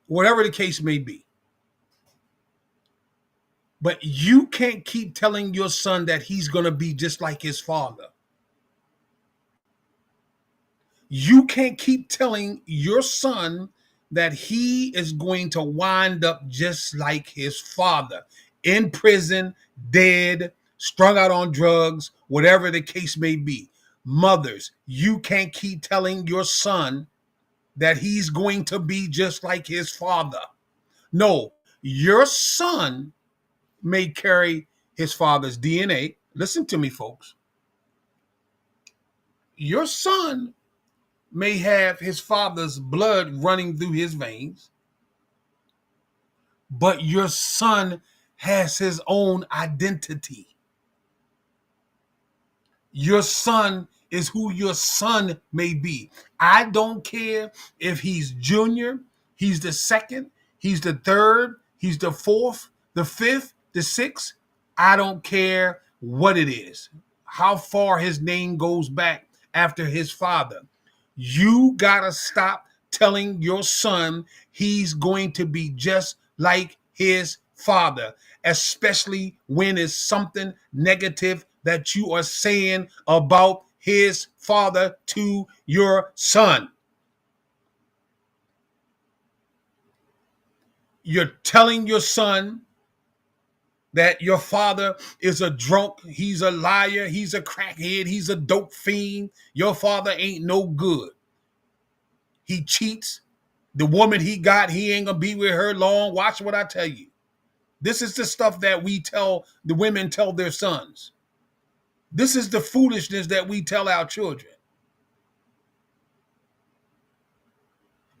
Whatever the case may be. But you can't keep telling your son that he's going to be just like his father. You can't keep telling your son that he is going to wind up just like his father, in prison, dead, strung out on drugs, whatever the case may be. Mothers, you can't keep telling your son that he's going to be just like his father. No, your son may carry his father's DNA. Listen to me, folks. Your son may have his father's blood running through his veins, but your son has his own identity. Your son is who your son may be. I don't care if he's junior, he's the second, he's the third, he's the fourth, the fifth, the sixth. I don't care what it is, how far his name goes back after his father. You gotta stop telling your son he's going to be just like his father, especially when it's something negative that you are saying about his father to your son. You're telling your son that your father is a drunk, he's a liar, he's a crackhead, he's a dope fiend. Your father ain't no good. He cheats. The woman he got, he ain't gonna be with her long. Watch what I tell you. This is the stuff that the women tell their sons. This is the foolishness that we tell our children.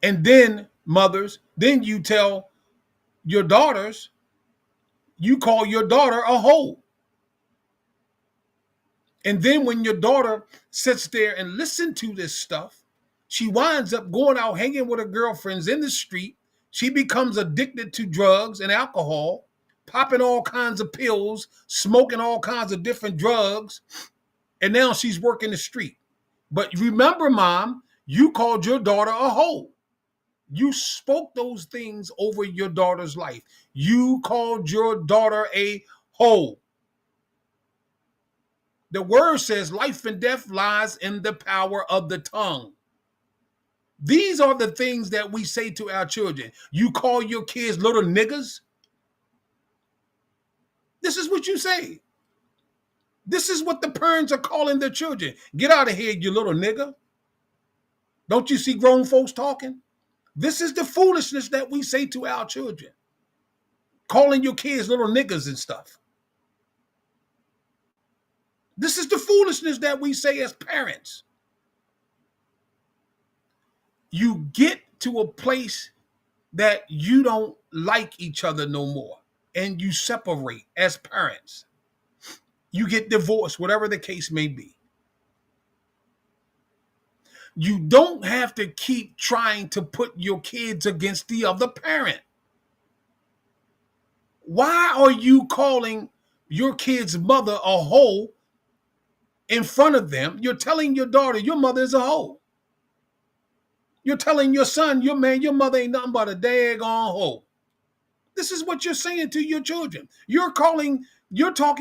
And then, mothers, then you tell your daughters, you call your daughter a hoe. And then when your daughter sits there and listens to this stuff, she winds up going out hanging with her girlfriends in the street. She becomes addicted to drugs and alcohol, popping all kinds of pills, smoking all kinds of different drugs. And now she's working the street. But remember, Mom, you called your daughter a hoe. You spoke those things over your daughter's life. You called your daughter a hoe. The word says life and death lies in the power of the tongue. These are the things that we say to our children. You call your kids little niggas. This is what you say. This is what the parents are calling their children. Get out of here, you little nigga. Don't you see grown folks talking? This is the foolishness that we say to our children. Calling your kids little niggas and stuff. This is the foolishness that we say as parents. You get to a place that you don't like each other no more, and you separate as parents. You get divorced, whatever the case may be. You don't have to keep trying to put your kids against the other parent. Why are you calling your kid's mother a hoe in front of them? You're telling your daughter your mother is a hoe. You're telling your son, your mother ain't nothing but a daggone hoe. This is what you're saying to your children. You're talking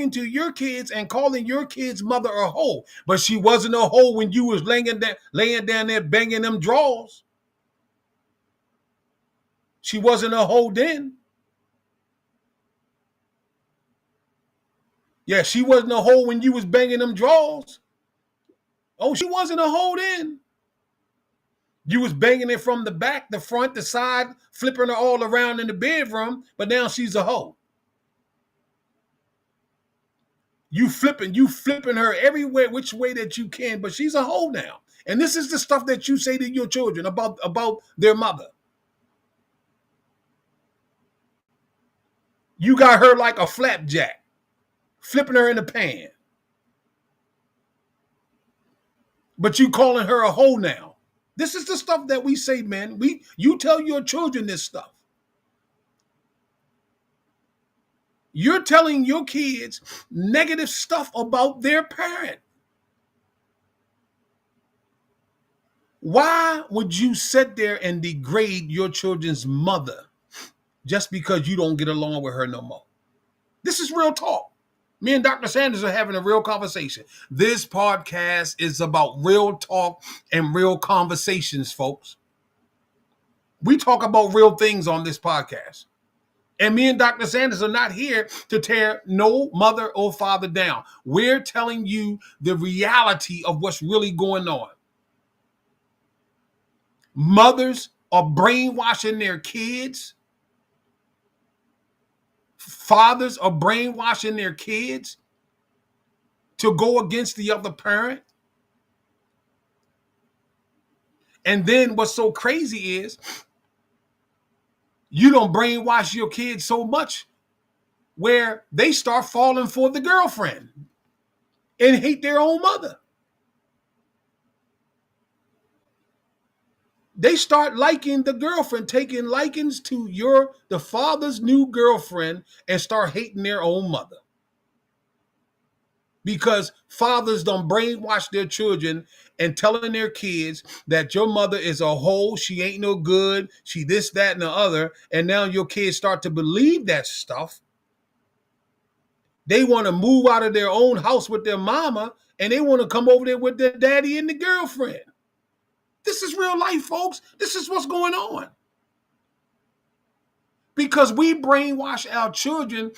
to your kids and calling your kid's mother a hoe. But she wasn't a hoe when you was laying down there banging them drawers. She wasn't a hoe then. Yeah, she wasn't a hoe when you was banging them drawers. Oh, she wasn't a hoe then. You was banging it from the back, the front, the side, flipping her all around in the bedroom, but now she's a hoe. You flipping her everywhere, which way that you can, but she's a hoe now. And this is the stuff that you say to your children about their mother. You got her like a flapjack, flipping her in the pan. But you calling her a hoe now. This is the stuff that we say, man. You tell your children this stuff. You're telling your kids negative stuff about their parent. Why would you sit there and degrade your children's mother just because you don't get along with her no more? This is real talk. Me and Dr. Sanders are having a real conversation. This podcast is about real talk and real conversations, folks. We talk about real things on this podcast. And me and Dr. Sanders are not here to tear no mother or father down. We're telling you the reality of what's really going on. Mothers are brainwashing their kids. Fathers are brainwashing their kids to go against the other parent. And then what's so crazy is you don't brainwash your kids so much where they start falling for the girlfriend and hate their own mother. They start liking the girlfriend, taking likings to the father's new girlfriend and start hating their own mother. Because fathers don't brainwash their children and telling their kids that your mother is a hoe, she ain't no good, she this, that, and the other. And now your kids start to believe that stuff. They want to move out of their own house with their mama and they want to come over there with their daddy and the girlfriend. This is real life, folks. This is what's going on. Because we brainwash our children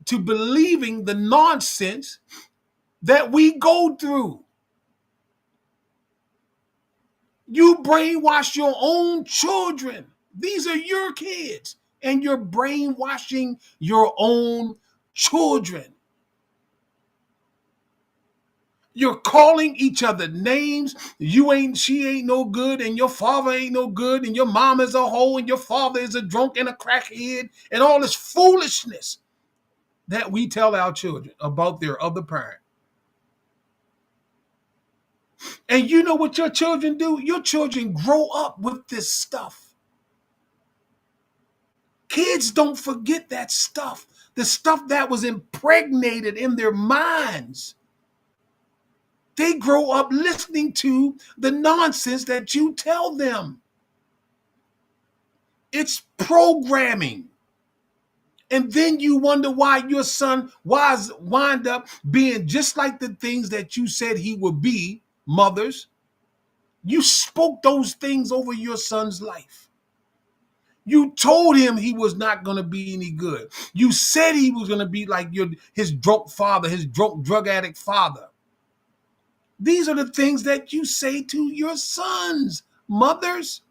to believing the nonsense that we go through. You brainwash your own children. These are your kids, and you're brainwashing your own children. You're calling each other names. She ain't no good, and your father ain't no good, and your mom is a hoe, and your father is a drunk and a crackhead, and all this foolishness that we tell our children about their other parent. And you know what your children do? Your children grow up with this stuff. Kids don't forget that stuff. The stuff that was impregnated in their minds. They grow up listening to the nonsense that you tell them. It's programming. And then you wonder why your son wind up being just like the things that you said he would be, mothers. You spoke those things over your son's life. You told him he was not going to be any good. You said he was going to be like his drunk father, his drunk drug addict father. These are the things that you say to your sons, mothers.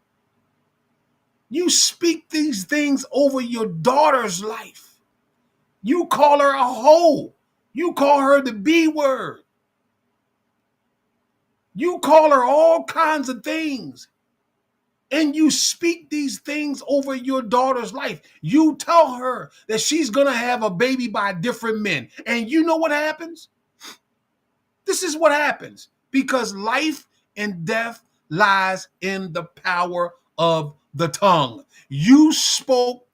You speak these things over your daughter's life. You call her a hoe. You call her the B word. You call her all kinds of things. And you speak these things over your daughter's life. You tell her that she's going to have a baby by different men. And you know what happens? This is what happens. Because life and death lies in the power of the tongue. You spoke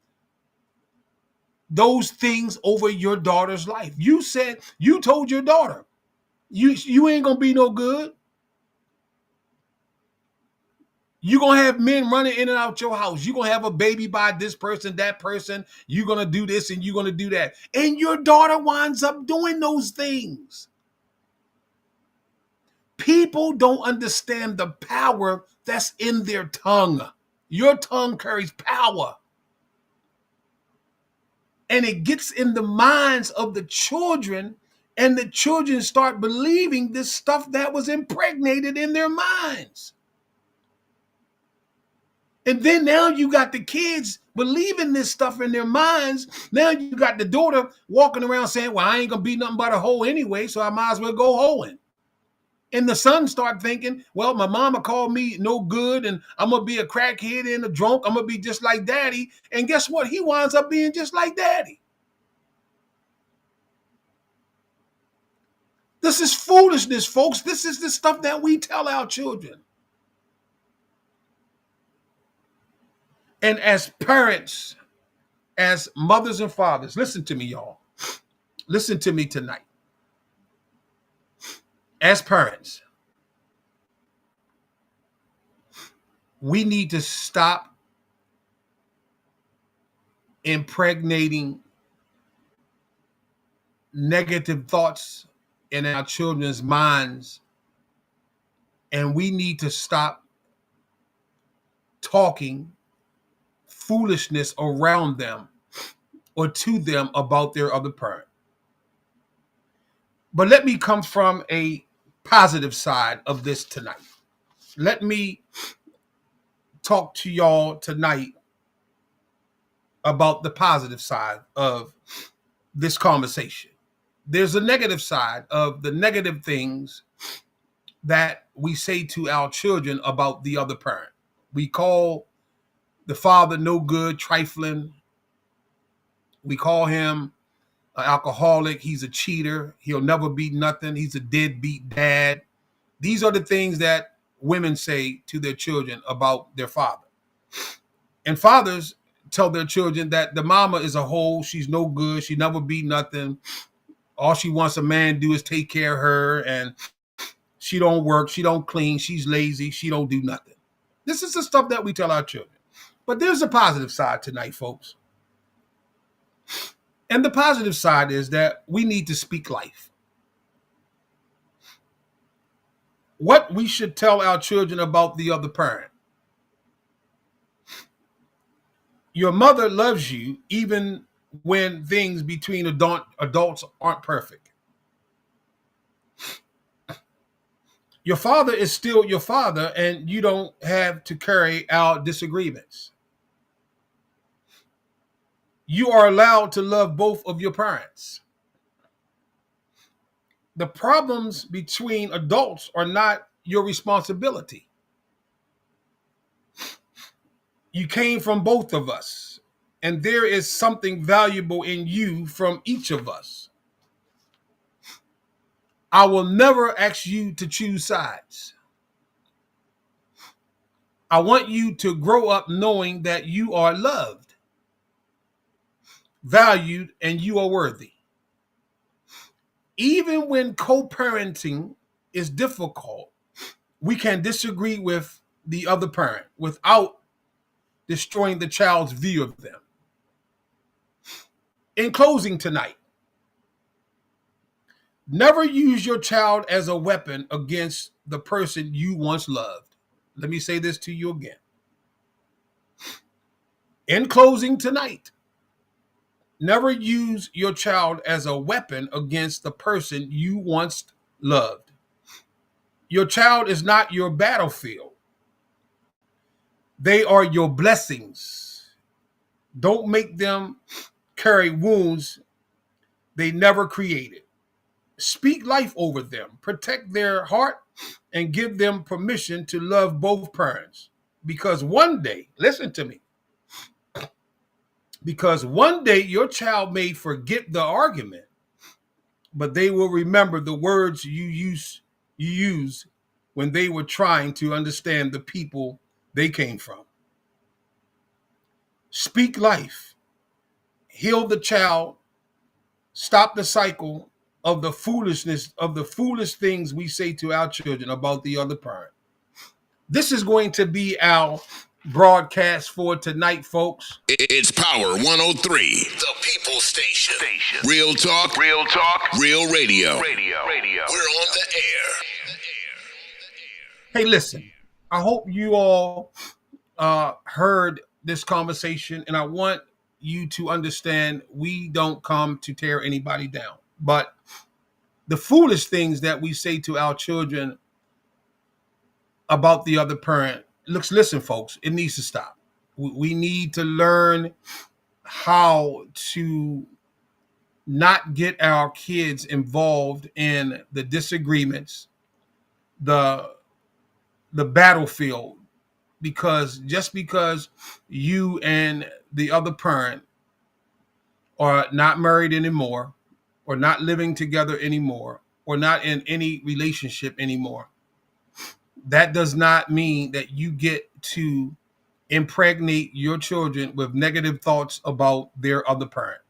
those things over your daughter's life. You told your daughter, you ain't going to be no good. You're going to have men running in and out your house. You're going to have a baby by this person, that person. You're going to do this and you're going to do that. And your daughter winds up doing those things. People don't understand the power that's in their tongue. Your tongue carries power. And it gets in the minds of the children, and the children start believing this stuff that was impregnated in their minds. And then now you got the kids believing this stuff in their minds. Now you got the daughter walking around saying, well, I ain't gonna be nothing but a hoe anyway, so I might as well go hoeing. And the son start thinking, well, my mama called me no good, and I'm gonna be a crackhead and a drunk. I'm gonna be just like daddy. And guess what? He winds up being just like daddy. This is foolishness, folks. This is the stuff that we tell our children. And as parents, as mothers and fathers, listen to me, y'all. Listen to me tonight. As parents, we need to stop impregnating negative thoughts in our children's minds, and we need to stop talking foolishness around them or to them about their other parent. But let me come from a positive side of this tonight. Let me talk to y'all tonight about the positive side of this conversation. There's a negative side of the negative things that we say to our children about the other parent. We call the father no good, trifling. We call him an alcoholic. He's a cheater. He'll never be nothing. He's a deadbeat dad. These are the things that women say to their children about their father. And fathers tell their children that the mama is a hoe. She's no good. She never be nothing. All she wants a man to do is take care of her, and she don't work. She don't clean. She's lazy. She don't do nothing. This is the stuff that we tell our children. But there's a positive side tonight, folks. And the positive side is that we need to speak life. What we should tell our children about the other parent. Your mother loves you even when things between adults aren't perfect. Your father is still your father, and you don't have to carry out disagreements. You are allowed to love both of your parents. The problems between adults are not your responsibility. You came from both of us, and there is something valuable in you from each of us. I will never ask you to choose sides. I want you to grow up knowing that you are loved, valued, and you are worthy. Even when co-parenting is difficult, we can disagree with the other parent without destroying the child's view of them. In closing tonight, never use your child as a weapon against the person you once loved. Let me say this to you again. In closing tonight, never use your child as a weapon against the person you once loved. Your child is not your battlefield. They are your blessings. Don't make them carry wounds they never created. Speak life over them. Protect their heart and give them permission to love both parents. Because one day, listen to me, because one day your child may forget the argument, but they will remember the words you used when they were trying to understand the people they came from. Speak life. Heal the child. Stop the cycle of the foolishness, of the foolish things we say to our children about the other parent. This is going to be our broadcast for tonight, folks. It's Power 103, the People Station. Real talk, real radio. We're on the air. Hey, listen, I hope you all heard this conversation, and I want you to understand we don't come to tear anybody down, but the foolish things that we say to our children about the other parent, listen, folks, it needs to stop. We need to learn how to not get our kids involved in the disagreements, the battlefield, because just because you and the other parent are not married anymore, or not living together anymore, or not in any relationship anymore, that does not mean that you get to impregnate your children with negative thoughts about their other parent.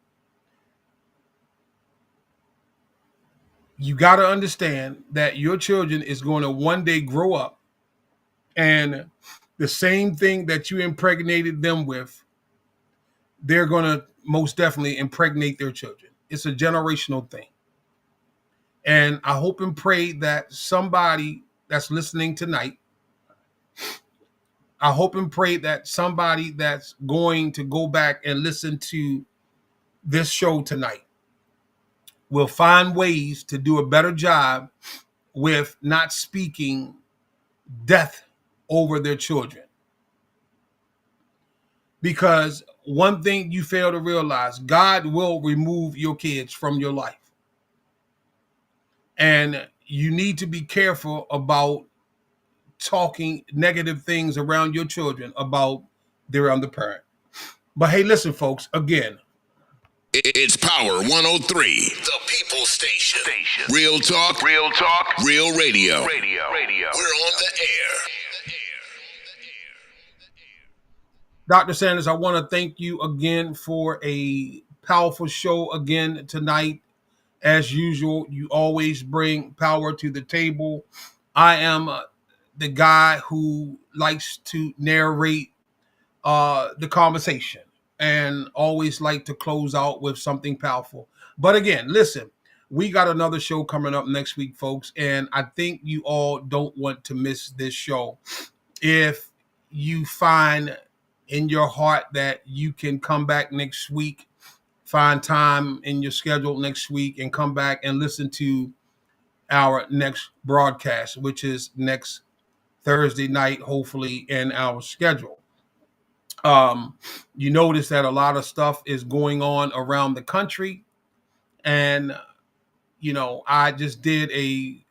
You got to understand that your children is going to one day grow up, and the same thing that you impregnated them with, they're going to most definitely impregnate their children. It's a generational thing. And I hope and pray that somebody that's listening tonight, I hope and pray that somebody that's going to go back and listen to this show tonight will find ways to do a better job with not speaking death over their children. Because one thing you fail to realize, God will remove your kids from your life. And you need to be careful about talking negative things around your children about their other parent. But hey, listen, folks, again, It's Power 103, the People Station. Real talk, real radio. We're on the air. Dr. Sanders, I want to thank you again for a powerful show again tonight. As usual, you always bring power to the table. I am the guy who likes to narrate the conversation and always like to close out with something powerful. But again, listen, we got another show coming up next week, folks, and I think you all don't want to miss this show. If you find in your heart that you can come back next week, find time in your schedule next week and come back and listen to our next broadcast, which is next Thursday night, hopefully, in our schedule. You notice that a lot of stuff is going on around the country. And, you know, I just did a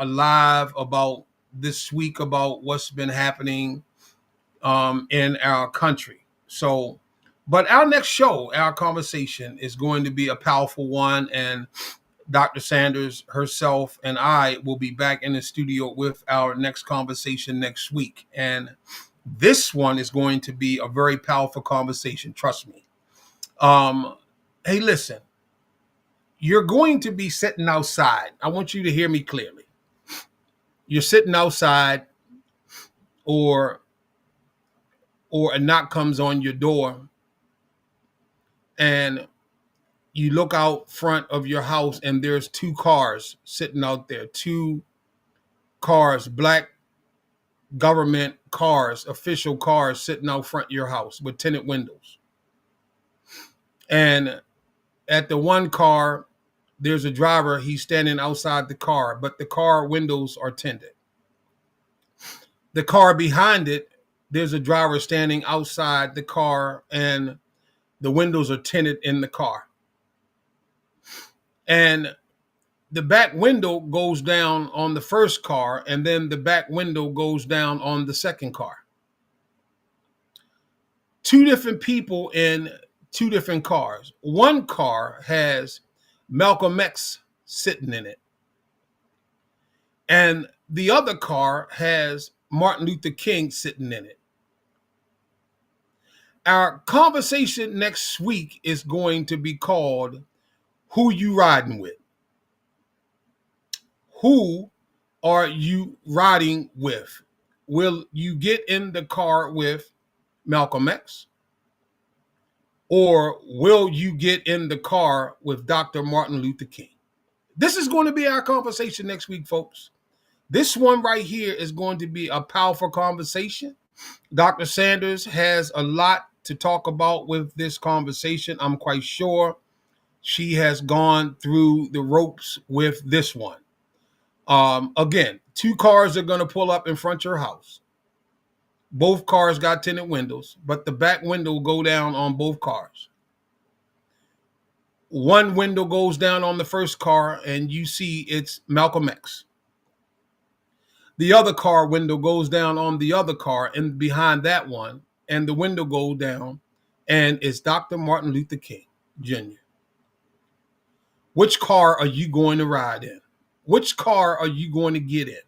live about this week about what's been happening in our country. So, but our next show, our conversation is going to be a powerful one. And Dr. Sanders herself and I will be back in the studio with our next conversation next week. And this one is going to be a very powerful conversation. Trust me. Hey, listen, you're going to be sitting outside. I want you to hear me clearly. You're sitting outside, or a knock comes on your door, and you look out front of your house and there's two cars sitting out there, two cars, black government cars, official cars sitting out front of your house with tinted windows. And at the one car, there's a driver, he's standing outside the car, but the car windows are tinted. The car behind it, there's a driver standing outside the car and the windows are tinted in the car. And the back window goes down on the first car, and then the back window goes down on the second car. Two different people in two different cars. One car has Malcolm X sitting in it, and the other car has Martin Luther King sitting in it. Our conversation next week is going to be called Who You Riding With? Who are you riding with? Will you get in the car with Malcolm X? Or will you get in the car with Dr. Martin Luther King? This is going to be our conversation next week, folks. This one right here is going to be a powerful conversation. Dr. Sanders has a lot to talk about with this conversation. I'm quite sure she has gone through the ropes with this one. Again, two cars are going to pull up in front of your house. Both cars got tinted windows, but the back window go down on both cars. One window goes down on the first car, and you see it's Malcolm X. The other car window goes down on the other car, and behind that one, and the window goes down, and it's Dr. Martin Luther King Jr. Which car are you going to ride in? Which car are you going to get in?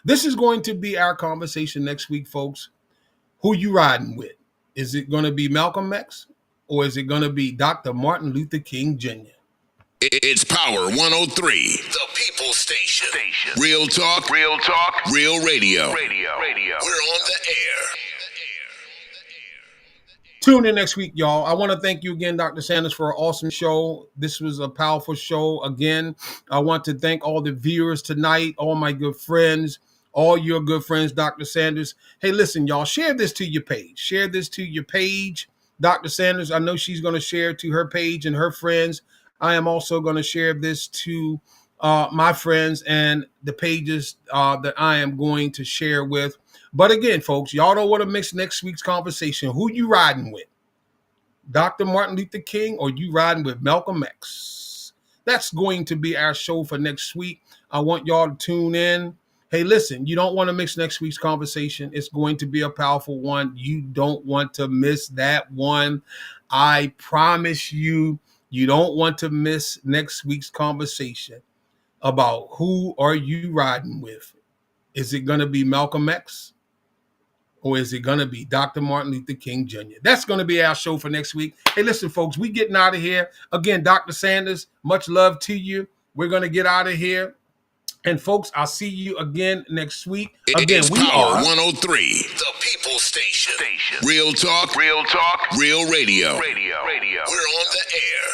This is going to be our conversation next week, folks. Who you riding with? Is it going to be Malcolm X, or is it going to be Dr. Martin Luther King Jr.? It's Power 103, the People Station. Real talk, real radio. We're on the air. Tune in next week, y'all. I want to thank you again, Dr. Sanders, for an awesome show. This was a powerful show. Again, I want to thank all the viewers tonight, all my good friends, all your good friends, Dr. Sanders. Hey, listen, y'all, share this to your page. Share this to your page. Dr. Sanders, I know she's going to share to her page and her friends. I am also going to share this to my friends and the pages that I am going to share with. But again, folks, y'all don't want to miss next week's conversation. Who you riding with? Dr. Martin Luther King, or you riding with Malcolm X? That's going to be our show for next week. I want y'all to tune in. Hey, listen, you don't want to miss next week's conversation. It's going to be a powerful one. You don't want to miss that one. I promise you, you don't want to miss next week's conversation about who are you riding with. Is it going to be Malcolm X? Or is it going to be Dr. Martin Luther King Jr.? That's going to be our show for next week. Hey, listen, folks, we getting out of here. Again, Dr. Sanders, much love to you. We're going to get out of here. And, folks, I'll see you again next week. Again, it's Power 103, the People Station. Real talk, real radio. We're on the air.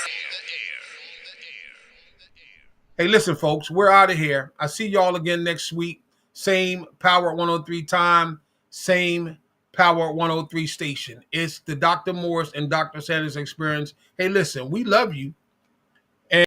Hey, listen, folks, we're out of here. I'll see y'all again next week. Same Power 103 time. Same Power 103 station. It's the Dr. Morris and Dr. Sanders Experience. Hey, listen, we love you.